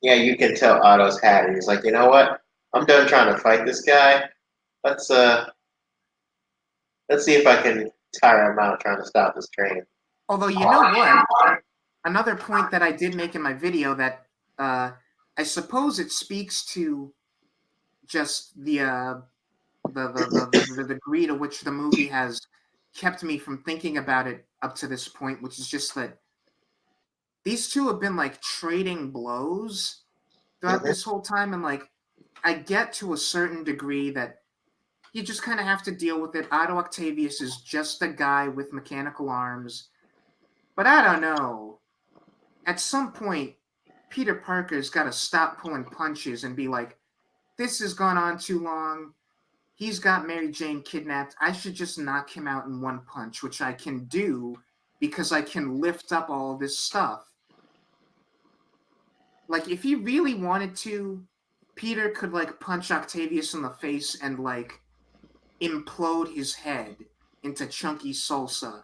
Yeah, you can tell Otto's had it. He's like, you know what? I'm done trying to fight this guy. Let's see if I can tire him out trying to stop this train. Although, you know what? Another point that I did make in my video that I suppose it speaks to just the degree to which the movie has kept me from thinking about it up to this point, which is just that these two have been like trading blows throughout this whole time, and like I get to a certain degree that you just kind of have to deal with it. Otto Octavius is just a guy with mechanical arms. But I don't know. At some point, Peter Parker's got to stop pulling punches and be like, this has gone on too long. He's got Mary Jane kidnapped. I should just knock him out in one punch, which I can do because I can lift up all this stuff. Like, if he really wanted to, Peter could, like, punch Octavius in the face and, like, implode his head into chunky salsa.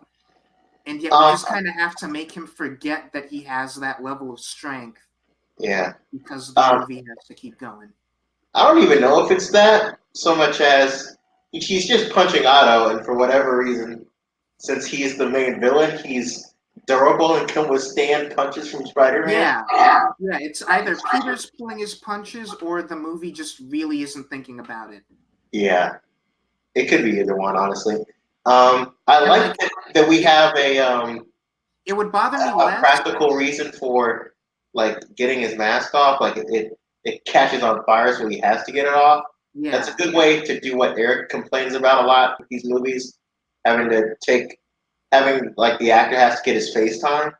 And yet we just kind of have to make him forget that he has that level of strength. Yeah. Because the movie has to keep going. I don't even know if it's that so much as he's just punching Otto, and for whatever reason, since he's the main villain, he's durable and can withstand punches from Spider-Man. Yeah, it's either Peter's pulling his punches or the movie just really isn't thinking about it. Yeah. It could be either one, honestly. I like that we have a it would bother me less. Practical reason for like getting his mask off. Like it it catches on fire, so he has to get it off. That's a Yeah. good way to do what Eric complains about a lot with these movies, having to take having like the actor has to get his face time.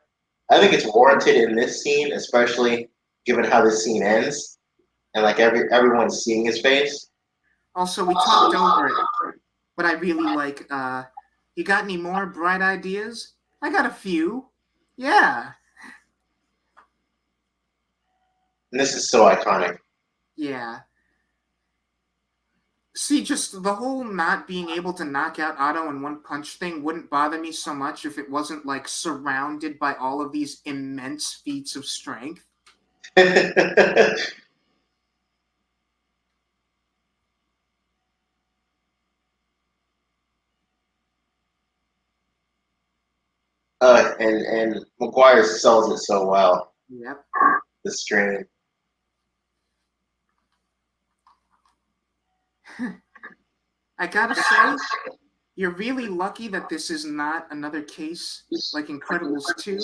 I think it's warranted in this scene, especially given how this scene ends and like everyone's seeing his face. Also, we talked over it, but I really like. You got any more bright ideas? I got a few. Yeah, And this is so iconic. yeah. See, just the whole not being able to knock out Otto in one punch thing wouldn't bother me so much if it wasn't like surrounded by all of these immense feats of strength. And McGuire sells it so well. Yep. The strain. I gotta say, you're really lucky that this is not another case like Incredibles 2,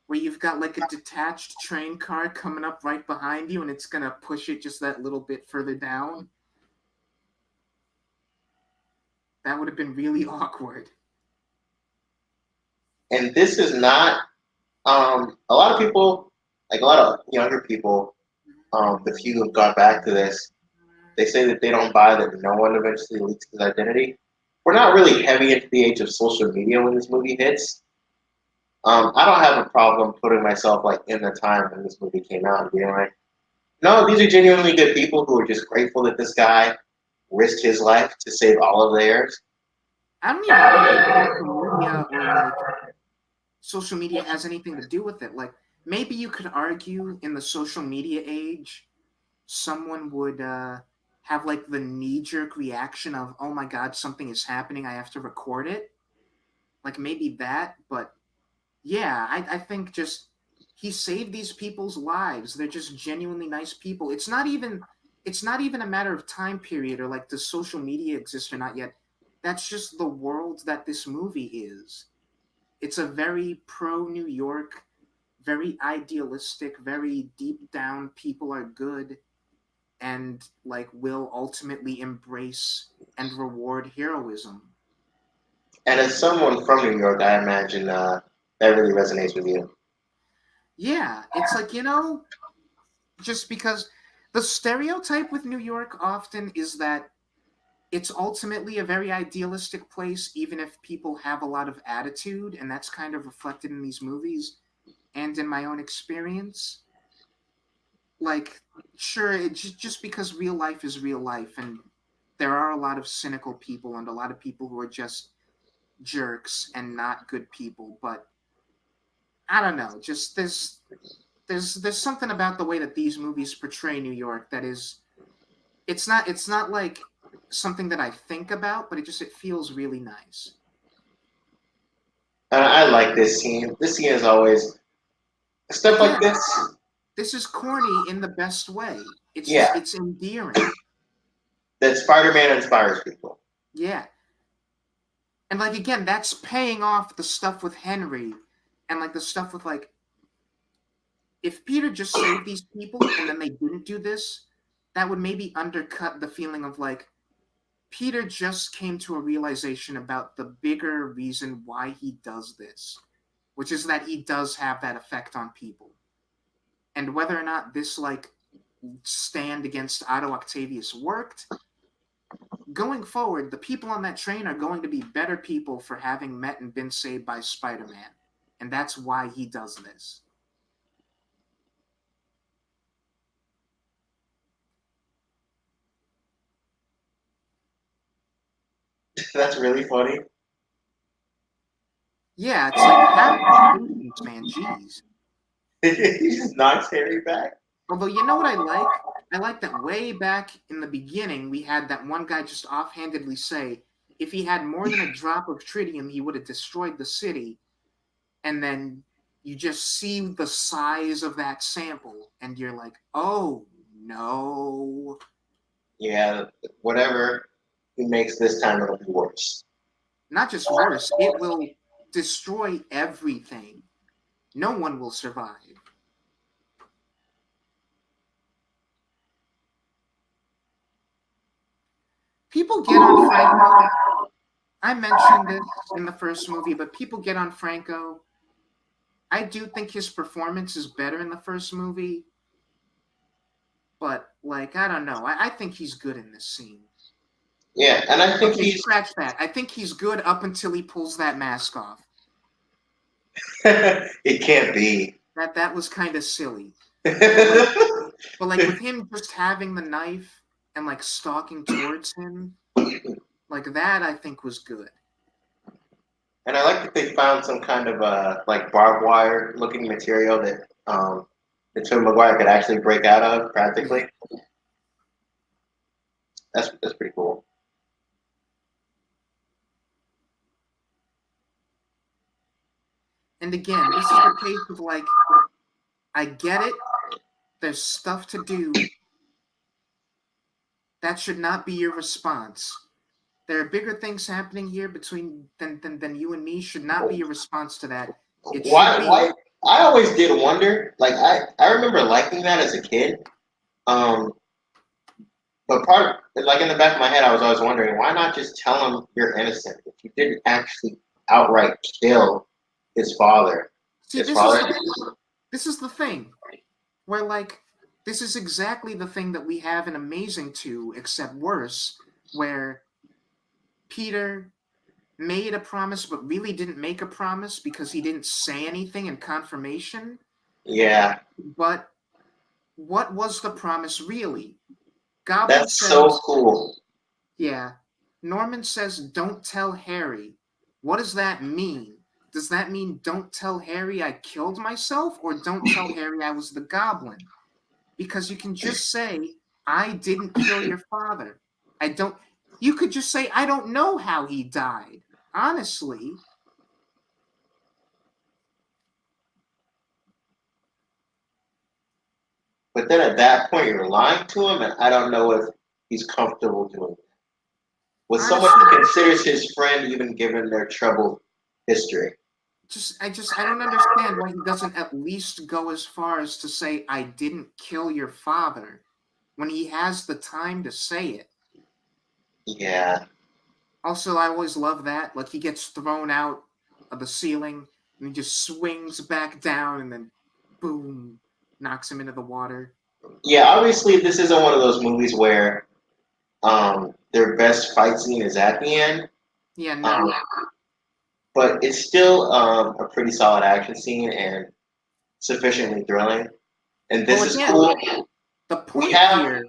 where you've got like a detached train car coming up right behind you and it's gonna push it just that little bit further down. That would have been really awkward. And this is not a lot of people, like a lot of younger people, the few who've gone back to this, they say that they don't buy that no one eventually leaks his identity. We're not really heavy into the age of social media when this movie hits. I don't have a problem putting myself like in the time when this movie came out and being like, no, these are genuinely good people who are just grateful that this guy risked his life to save all of theirs. I don't even think social media has anything to do with it. Like maybe you could argue in the social media age, someone would have like the knee jerk reaction of, oh my God, something is happening. I have to record it. Like maybe that. But yeah, I think just he saved these people's lives. They're just genuinely nice people. It's not even a matter of time period or like does social media exist or not yet. That's just the world that this movie is. It's a very pro New York, very idealistic, very deep down people are good and like will ultimately embrace and reward heroism. And as someone from New York, I imagine that really resonates with you. Yeah, it's like, just because the stereotype with New York often is that it's ultimately a very idealistic place, even if people have a lot of attitude, and that's kind of reflected in these movies and in my own experience. Like, sure, just because real life is real life, and there are a lot of cynical people and a lot of people who are just jerks and not good people, but I don't know, just there's something about the way that these movies portray New York that is it's not like something that I think about, but it feels really nice. And I like this scene. This scene is always stuff like Again, this. this is corny in the best way. Yeah, It's endearing. that Spider-Man inspires people. Yeah. And like again, that's paying off the stuff with Henry and like the stuff with like if Peter just saved these people and then they didn't do this, that would maybe undercut the feeling of like Peter just came to a realization about the bigger reason why he does this, which is that he does have that effect on people. And whether or not this like stand against Otto Octavius worked, going forward, the people on that train are going to be better people for having met and been saved by Spider-Man. And that's why he does this. That's really funny. Yeah, it's like have some patience, man. Jeez. He just knocks Harry back. Although you know what I like? I like that way back in the beginning we had that one guy just offhandedly say if he had more than a drop of tritium he would have destroyed the city, and then you just see the size of that sample and you're like, "Oh, no." Yeah, whatever he makes this time, it'll be worse. Not just worse, it will destroy everything. No one will survive. people get on Franco. I mentioned this in the first movie, but people get on Franco. I do think his performance is better in the first movie, but like I don't know. I think he's good in this scene. Yeah, and I think Okay, he's scratch that. I think he's good up until he pulls that mask off. it can't be. That was kind of silly. But like with him just having the knife and like stalking towards him, like that I think was good. And I like that they found some kind of like barbed wire looking material that Tobey Maguire could actually break out of Yeah. practically. That's pretty cool. And again, this is the case of like, I get it. There's stuff to do. That should not be your response. There are bigger things happening here between than you and me. Should not be your response to that. It should be Why I always did wonder, like I remember liking that as a kid. Um but like in the back of my head I was always wondering, why not just tell him you're innocent if you didn't actually outright kill his father. see His this is father the thing where like this is exactly the thing that we have in Amazing 2, except worse, where Peter made a promise but really didn't make a promise because he didn't say anything in confirmation. Yeah. But what was the promise really? Goblin That's so says, cool. yeah. Norman says, don't tell Harry. What does that mean? Does that mean don't tell Harry I killed myself, or don't tell Harry I was the goblin? Because you can just say, I didn't kill your father. I don't. You could just say, I don't know how he died. Honestly, But then at that point, you're lying to him, and I don't know if he's comfortable doing it. With someone honestly, he considers his friend, even given their troubled history. I don't understand why he doesn't at least go as far as to say I didn't kill your father when he has the time to say it. Yeah. Also, I always love that. Like he gets thrown out of the ceiling and he just swings back down and then boom, knocks him into the water. Yeah, obviously, this isn't one of those movies where their best fight scene is at the end, Yeah, um, no. but it's still a pretty solid action scene and sufficiently thrilling. And Well, this is again, cool. the We point have, here,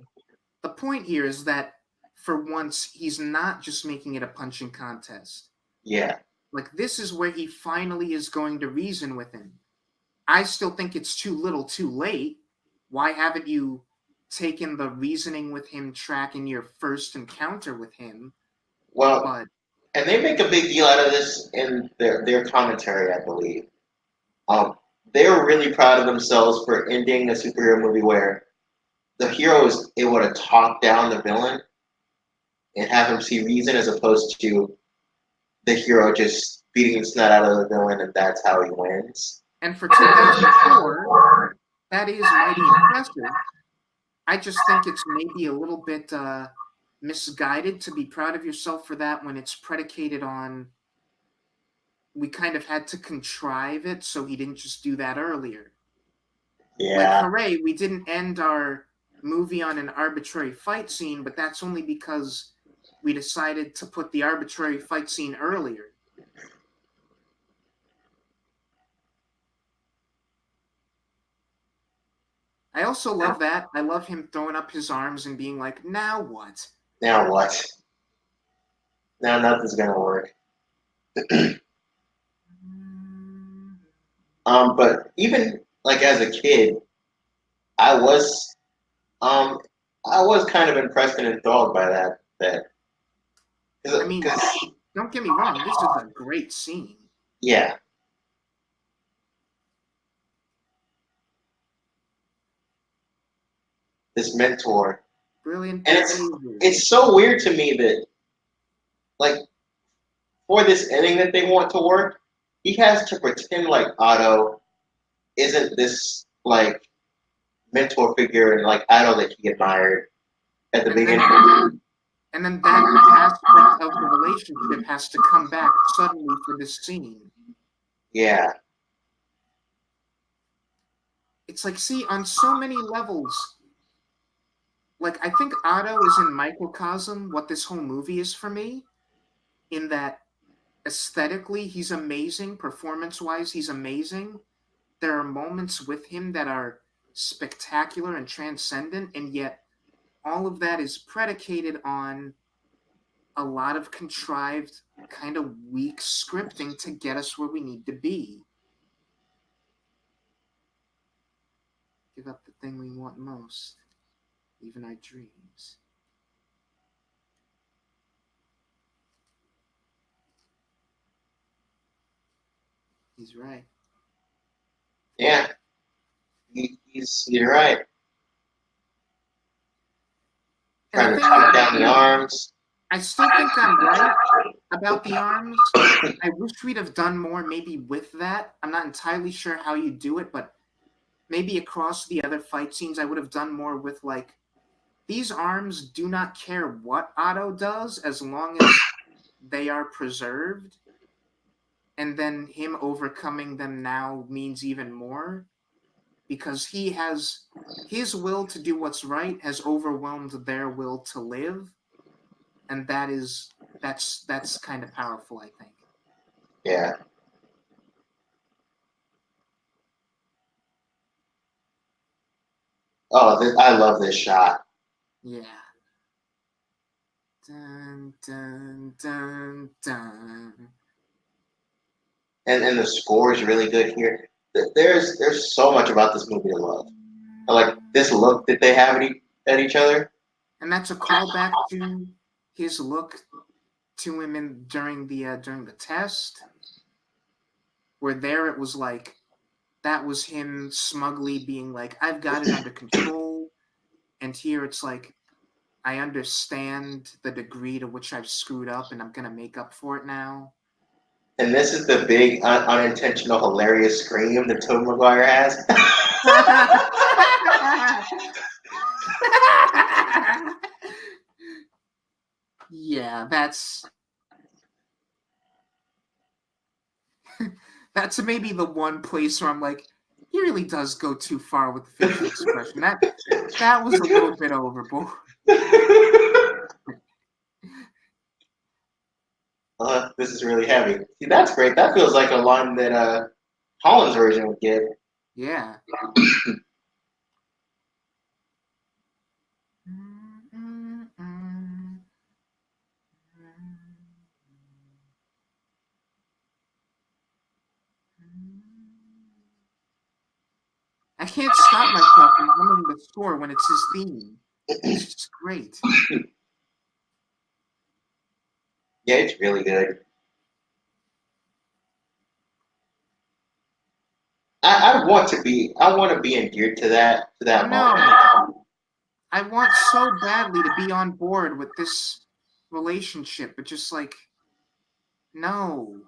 the point here is that for once he's not just making it a punching contest. yeah. Like this is where he finally is going to reason with him. I still think it's too little, too late. Why haven't you taken the reasoning with him track in your first encounter with him? Well, But and they make a big deal out of this in their commentary, I believe. Um, they were really proud of themselves for ending a superhero movie where the hero is able to talk down the villain and have him see reason as opposed to the hero just beating the snot out of the villain and that's how he wins. and for 2004, that is mighty impressive. I just think it's maybe a little bit misguided to be proud of yourself for that when it's predicated on we kind of had to contrive it so he didn't just do that earlier. Like, Yeah. hooray, we didn't end our movie on an arbitrary fight scene, but that's only because we decided to put the arbitrary fight scene earlier. I also love that. I love him throwing up his arms and being like, now what? Now what? Now nothing's gonna work. But even like as a kid, I was um I was kind of impressed and enthralled by that I mean, because don't get me wrong, this is a great scene. yeah, this mentor. Brilliant And behavior. it's so weird to me that like for this ending that they want to work, he has to pretend like Otto isn't this like mentor figure and like idol that he admired at the And then beginning. And then that aspect of the relationship has to come back suddenly for this scene. Yeah. It's like, see, on so many levels, like, I think Otto is in microcosm what this whole movie is for me, in that aesthetically, he's amazing. Performance wise, he's amazing. There are moments with him that are spectacular and transcendent, and yet all of that is predicated on a lot of contrived, kind of weak scripting to get us where we need to be. Give up the thing we want most, even our dreams. He's right. Yeah. You're right. And the Trying to thing is, chop down the arms. I still think I'm right about the arms. I wish we'd have done more maybe with that. I'm not entirely sure how you do it, but maybe across the other fight scenes, I would have done more with, like, these arms do not care what Otto does as long as they are preserved. And then him overcoming them now means even more because he has his will to do what's right has overwhelmed their will to live, and that's kind of powerful, I think. Yeah. Oh, I love this shot. Yeah. Dun, dun, dun, dun. And the score is really good here. There's so much about this movie to love. I like this look that they have at each other. And that's a callback to his look to him during the test, where there it was like that was him smugly being like, I've got it under control. And here it's like, I understand the degree to which I've screwed up and I'm going to make up for it now. And this is the big unintentional hilarious scream that Tobey Maguire has. Yeah, that's maybe the one place where I'm like, he really does go too far with the facial expression. That was a little bit overboard. This is really heavy. See, that's great. That feels like a line that Holland's version would get. Yeah. I can't stop myself from humming the score when it's his theme. It's just great. Yeah, it's really good. I want to be endeared to that moment. No, I want so badly to be on board with this relationship, but just like, no.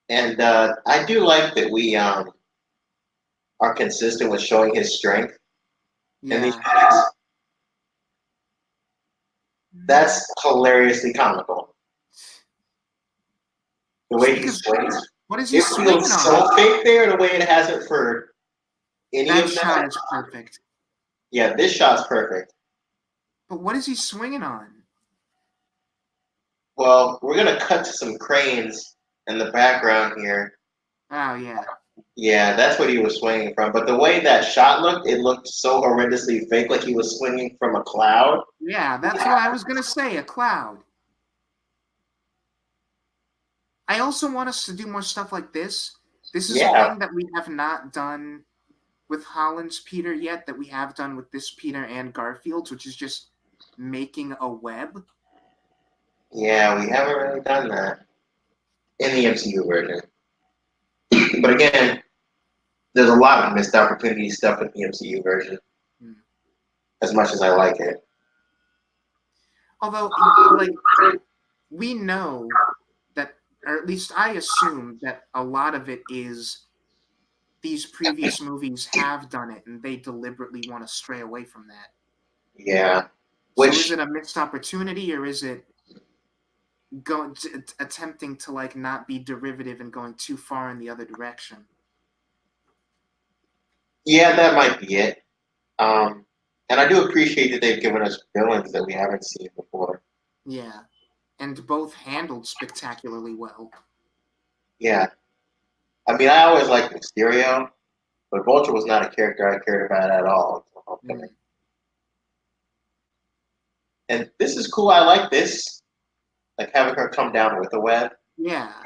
And I do like that we are consistent with showing his strength in these Yeah. movies. That's hilariously comical. The way he Because swings, what is he it swinging feels on? so fake there the way it hasn't for any That of shot them. is perfect. Yeah, this shot's perfect. But what is he swinging on? Well, we're gonna cut to some cranes in the background here. Oh, yeah. Yeah, that's what he was swinging from. But the way that shot looked, it looked so horrendously fake, like he was swinging from a cloud. Yeah, that's what I was going to say, a cloud. I also want us to do more stuff like this. This is a Yeah, thing that we have not done with Holland's Peter yet, that we have done with this Peter and Garfield's, which is just making a web. yeah, we haven't really done that in the MCU version. But again, there's a lot of missed opportunity stuff in the MCU version, Hmm. as much as I like it. Although, like, we know that, or at least I assume that a lot of it is these previous movies have done it, and they deliberately want to stray away from that. Yeah. So is Which, it a missed opportunity, or is it going to, attempting to like not be derivative and going too far in the other direction? yeah, that might be it. Um, and I do appreciate that they've given us villains that we haven't seen before. Yeah, and both handled spectacularly well. Yeah. I mean, I always liked Mysterio, but Vulture was not a character I cared about at all until Homecoming. Mm. And this is cool. I like this. Like having her come down with a web. Yeah,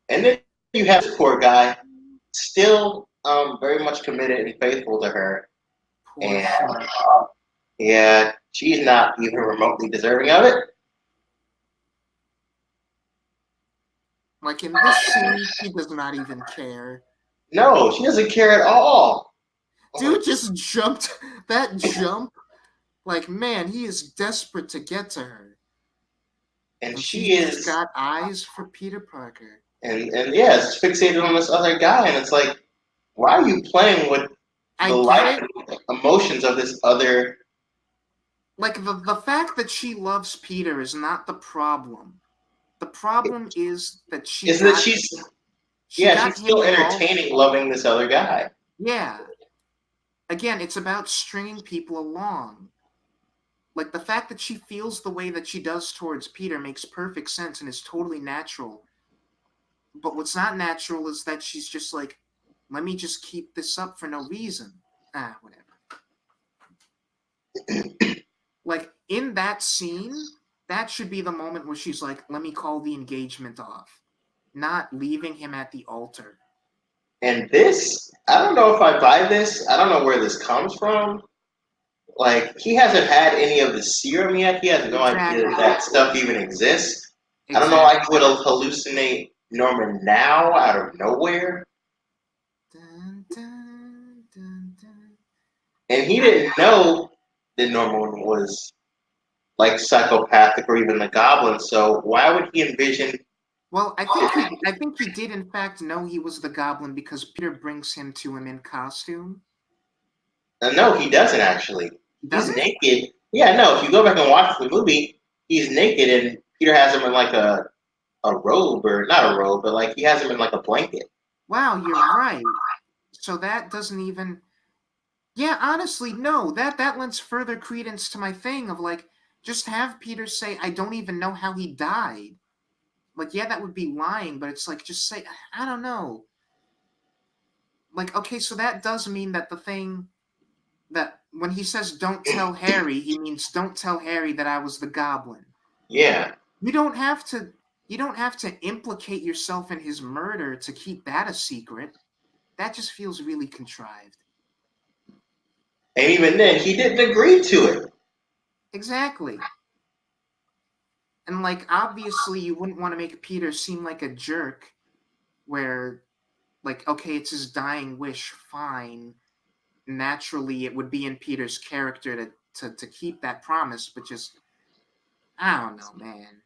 And then you have this poor guy, still very much committed and faithful to her. poor And thing. yeah, she's not even remotely deserving of it. Like in this scene, he does not even care. No, she doesn't care at all. Dude just jumped that jump. Like, man, he is desperate to get to her. And And she she's just is, got eyes for Peter Parker. and yeah, it's fixated on this other guy. And it's like, why are you playing with I the get life it. and emotions of this other? Like, the fact that she loves Peter is not the problem. The problem is that Is that she's she got him still involved. entertaining loving this other guy. Yeah. Again, it's about stringing people along. Like, the fact that she feels the way that she does towards Peter makes perfect sense and is totally natural. But what's not natural is that she's just like, let me just keep this up for no reason. Ah, whatever. Like, in that scene, that should be the moment where she's like, let me call the engagement off, not leaving him at the altar. And this, I don't know if I buy this. I don't know where this comes from. Like, he hasn't had any of the serum yet. He has no idea Exactly. that that stuff even exists. I don't know why he Exactly. would hallucinate Norman now out of nowhere. Dun, dun, dun, dun. And he I, didn't know that Norman was like psychopathic or even the goblin. So why would he envision? well, I think he did in fact know he was the Goblin because Peter brings him to him in costume. No, he doesn't actually. He He's doesn't? naked. Yeah, no. If you go back and watch the movie, he's naked, and Peter has him in like a robe, or not a robe, but like he has him in like a blanket. Wow, you're right. So that doesn't even. Yeah, honestly, no. That lends further credence to my thing of like, just have Peter say, "I don't even know how he died." Like, yeah, that would be lying, but it's like, just say, "I don't know." Like, okay, so that does mean that the thing that when he says "Don't tell Harry," he means "Don't tell Harry that I was the Goblin." Yeah, You don't have to. You don't have to implicate yourself in his murder to keep that a secret. That just feels really contrived. and even then, he didn't agree to it. Exactly. And like obviously you wouldn't want to make Peter seem like a jerk where like okay, it's his dying wish, fine. Naturally it would be in Peter's character to keep that promise, but just I don't know, man.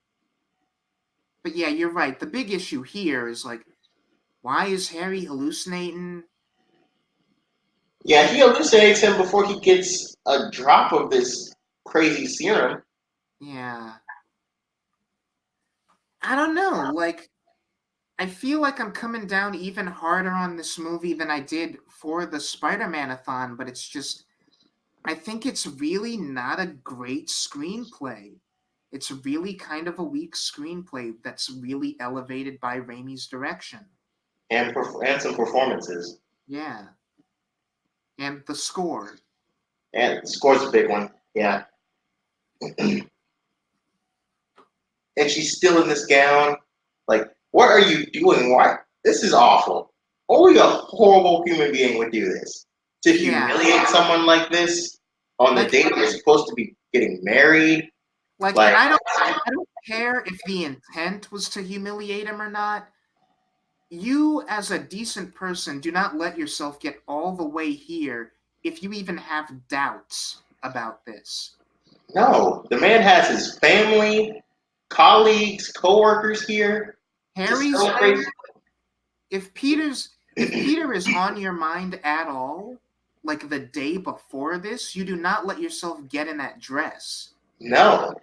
But yeah, you're right. The big issue here is like why is Harry hallucinating? Yeah, he Like hallucinates him before he gets a drop of this crazy serum. yeah. I don't know. Like I feel like I'm coming down even harder on this movie than I did for the Spider-Man-a-thon, but it's just I think it's really not a great screenplay. It's really kind of a weak screenplay that's really elevated by Raimi's direction. And some performances. Yeah. And the score. And the score's a big one. Yeah. And she's still in this gown. Like, what are you doing? Why? This is awful. Only a horrible human being would do this. To Yeah. humiliate someone like this on the Like date they're supposed to be getting married. and Like, I don't care if the intent was to humiliate him or not. You as a decent person do not let yourself get all the way here if you even have doubts about this. no. The man has his family, colleagues, coworkers here. Just Harry's so crazy. there. If Peter is on your mind at all, like the day before this, you do not let yourself get in that dress. No.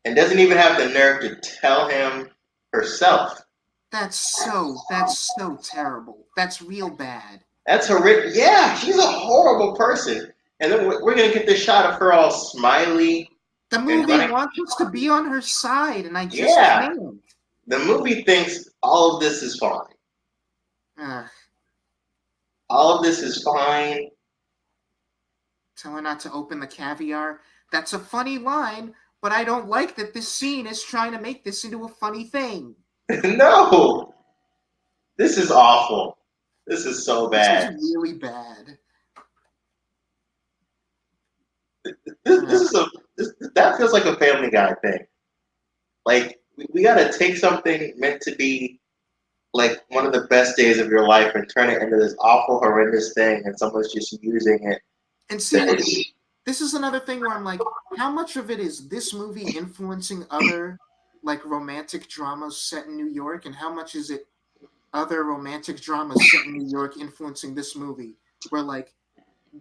And doesn't even have the nerve to tell him herself. That's so terrible. That's real bad. That's horrific. Yeah, she's a horrible person. And then we're going to get this shot of her all smiley The and movie running. wants us to be on her side, and I just Yeah. can't. The movie thinks all of this is fine. Ugh. All of this is fine. Tell her not to open the caviar. That's a funny line, but I don't like that this scene is trying to make this into a funny thing. No. This is awful. This is so This is bad. really bad. This is that feels like a Family Guy thing. Like we got to take something meant to be like one of the best days of your life and turn it into this awful, horrendous thing, and someone's just using it. And see, this is another thing where I'm like, how much of it is this movie influencing other like romantic dramas set in New York, and how much is it other romantic dramas set in New York influencing this movie? Where like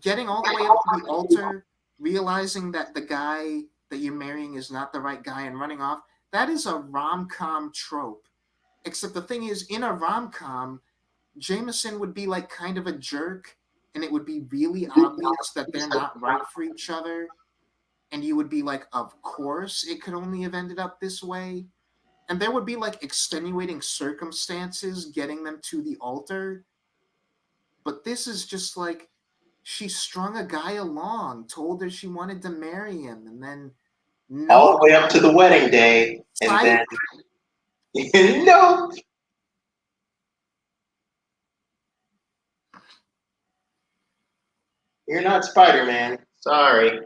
getting all the way up to the altar, realizing that the guy that you're marrying is not the right guy and running off, that is a rom-com trope. Except the thing is, in a rom-com, Jameson would be like kind of a jerk, and it would be really obvious that they're not right for each other. And you would be like, of course it could only have ended up this way. And there would be like extenuating circumstances getting them to the altar. But this is just like, she strung a guy along, told her she wanted to marry him, and then All nope, the way up to the wedding day, and psych. then no. You're not Spider-Man. Sorry.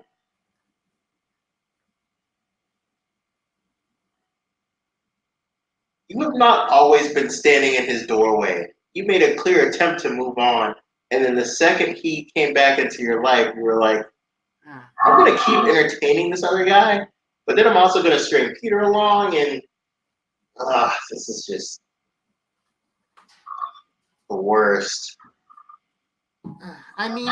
You have not always been standing in his doorway. You made a clear attempt to move on, and then the second he came back into your life, you were like, I'm going to keep entertaining this other guy, but then I'm also going to string Peter along, and this is just the worst. I mean,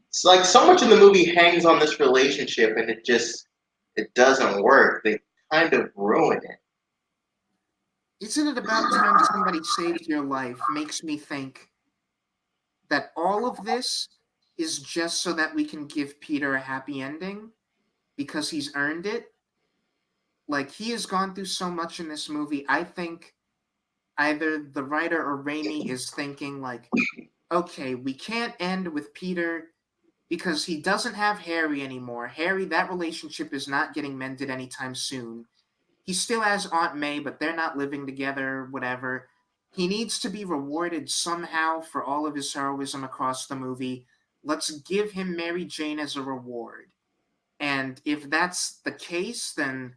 It's like so much in the movie hangs on this relationship, and it doesn't work. They kind of ruin it. isn't it about time somebody saved your life? Makes me think that all of this is just so that we can give Peter a happy ending because he's earned it. Like, he has gone through so much in this movie. I think either the writer or Raimi is thinking, like, okay, we can't end with Peter because he doesn't have Harry anymore. Harry, that relationship is not getting mended anytime soon. He still has Aunt May, but they're not living together, whatever. He needs to be rewarded somehow for all of his heroism across the movie. Let's give him Mary Jane as a reward. And if that's the case, then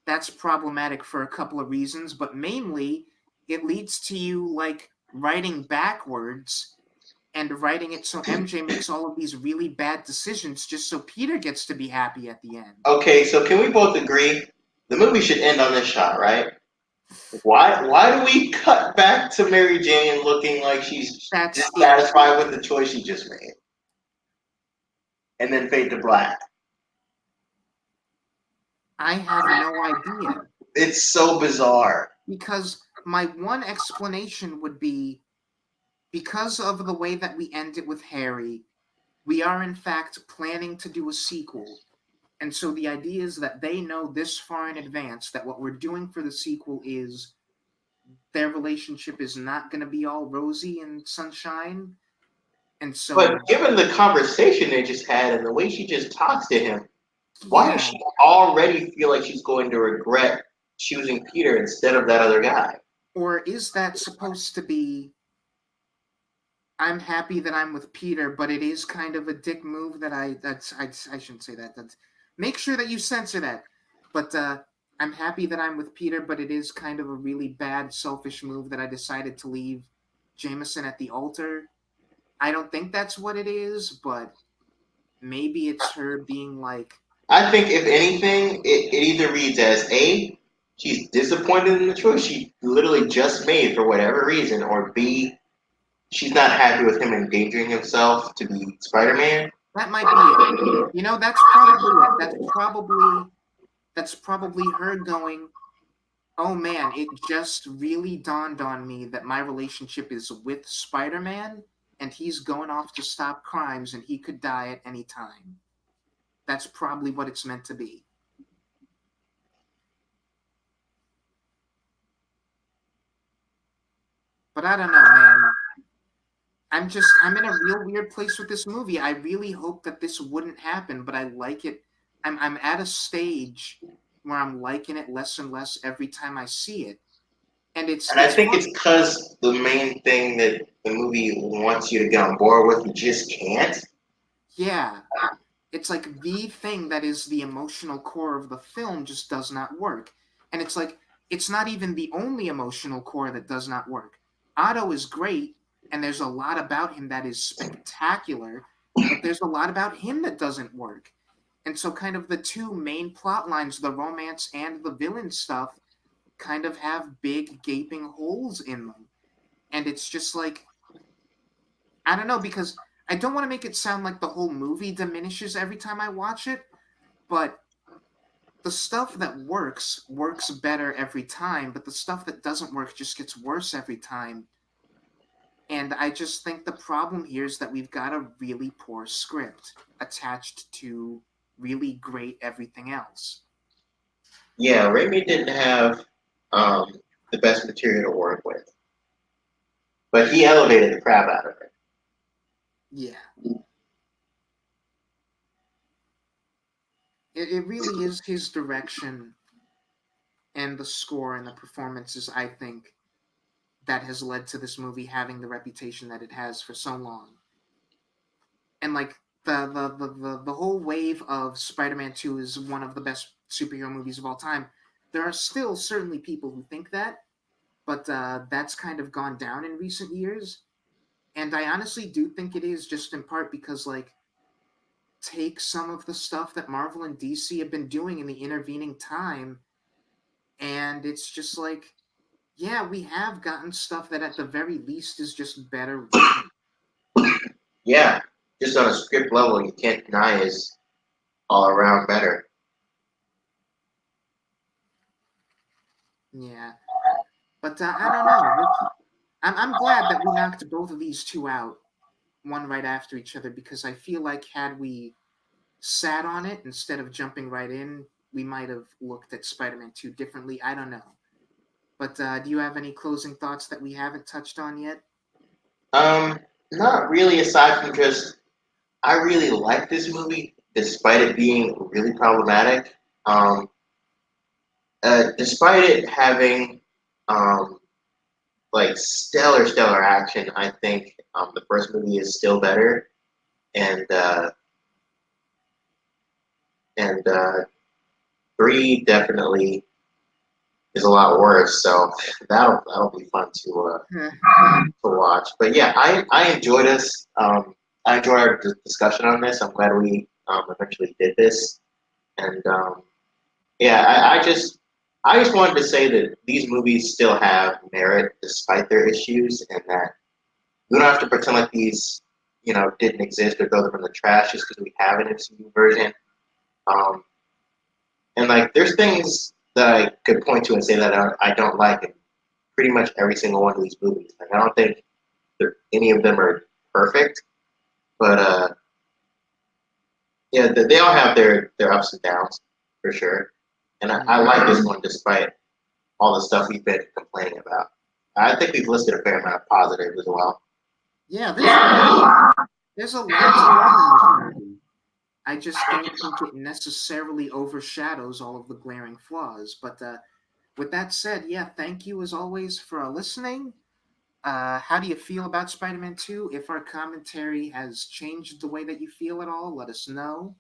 that's problematic for a couple of reasons, but mainly it leads to you like writing backwards and writing it so MJ makes all of these really bad decisions just so Peter gets to be happy at the end. Okay, so can we both agree the movie should end on this shot, right? Why do we cut back to Mary Jane looking like she's That's it. dissatisfied with the choice she just made? And then fade to black. I have no idea. It's so bizarre. Because my one explanation would be because of the way that we end it with Harry, we are in fact planning to do a sequel. And so the idea is that they know this far in advance that what we're doing for the sequel is their relationship is not going to be all rosy and sunshine. And so, But given the conversation they just had and the way she just talks to him, why yeah. does she already feel like she's going to regret choosing Peter instead of that other guy? Or is that supposed to be, I'm happy that I'm with Peter, but it is kind of a dick move that I shouldn't say that. That's, make sure that you censor that. But I'm happy that I'm with Peter, but it is kind of a really bad, selfish move that I decided to leave Jameson at the altar. I don't think that's what it is, but maybe it's her being like, I think if anything, it either reads as A, she's disappointed in the choice she literally just made for whatever reason, or B, she's not happy with him endangering himself to be Spider-Man. That might be it. You know, that's probably it. That's probably her going, oh man, it just really dawned on me that my relationship is with Spider-Man and he's going off to stop crimes and he could die at any time. That's probably what it's meant to be. But I don't know, man. I'm in a real weird place with this movie. I really hope that this wouldn't happen, but I like it. I'm at a stage where I'm liking it less and less every time I see it. And it's And I it's think fun. it's because the main thing that the movie wants you to get on board with, you just can't. Yeah. It's like the thing that is the emotional core of the film just does not work. And it's like it's not even the only emotional core that does not work. Otto is great, and there's a lot about him that is spectacular, but there's a lot about him that doesn't work. And so kind of the two main plot lines, the romance and the villain stuff, kind of have big gaping holes in them. And it's just like I don't know because I don't want to make it sound like the whole movie diminishes every time I watch it, but the stuff that works better every time, but the stuff that doesn't work just gets worse every time. And I just think the problem here is that we've got a really poor script attached to really great everything else. Yeah, Raimi didn't have um, the best material to work with, but he elevated the crap out of it. Yeah, it really is his direction and the score and the performances, I think, that has led to this movie having the reputation that it has for so long. And like the whole wave of Spider-Man 2 is one of the best superhero movies of all time. There are still certainly people who think that, but that's kind of gone down in recent years. And I honestly do think it is just in part because like take some of the stuff that Marvel and DC have been doing in the intervening time, and it's just like, yeah, we have gotten stuff that at the very least is just better written. Yeah, just on a script level, you can't deny is all around better. Yeah, but I don't know. I'm glad that we knocked both of these two out one right after each other because I feel like had we sat on it instead of jumping right in, we might have looked at Spider-Man 2 differently. I don't know. But do you have any closing thoughts that we haven't touched on yet? Um, Not really. Aside from just, I really like this movie despite it being really problematic. Um, Despite it having um, like stellar action, I think the first movie is still better, and and three definitely is a lot worse. So that'll be fun to watch. But yeah, I enjoyed this. I enjoyed our discussion on this. I'm glad we eventually did this, and yeah, I just wanted to say that these movies still have merit despite their issues, and that we don't have to pretend like these, didn't exist or throw them in the trash just because we have an MCU version. Um, and like, there's things that I could point to and say that I don't like in pretty much every single one of these movies. Like, I don't think any of them are perfect, but yeah, they all have their ups and downs for sure. And I Yeah. like this one despite all the stuff we've been complaining about. I think we've listed a fair amount of positives as well. Yeah, there's a lot to love in this movie. I just don't think it necessarily overshadows all of the glaring flaws. But with that said, yeah, thank you as always for listening. How do you feel about Spider-Man 2? If our commentary has changed the way that you feel at all, let us know.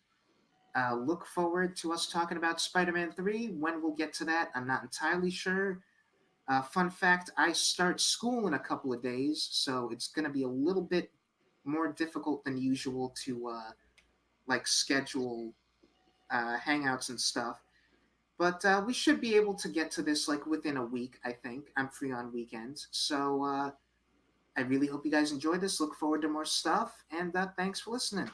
Look forward to us talking about Spider-Man 3. When we'll get to that, I'm not entirely sure. Fun fact, I start school in a couple of days, so it's going to be a little bit more difficult than usual to like schedule hangouts and stuff. But we should be able to get to this like within a week. I think I'm free on weekends, so I really hope you guys enjoyed this. Look forward to more stuff, and thanks for listening.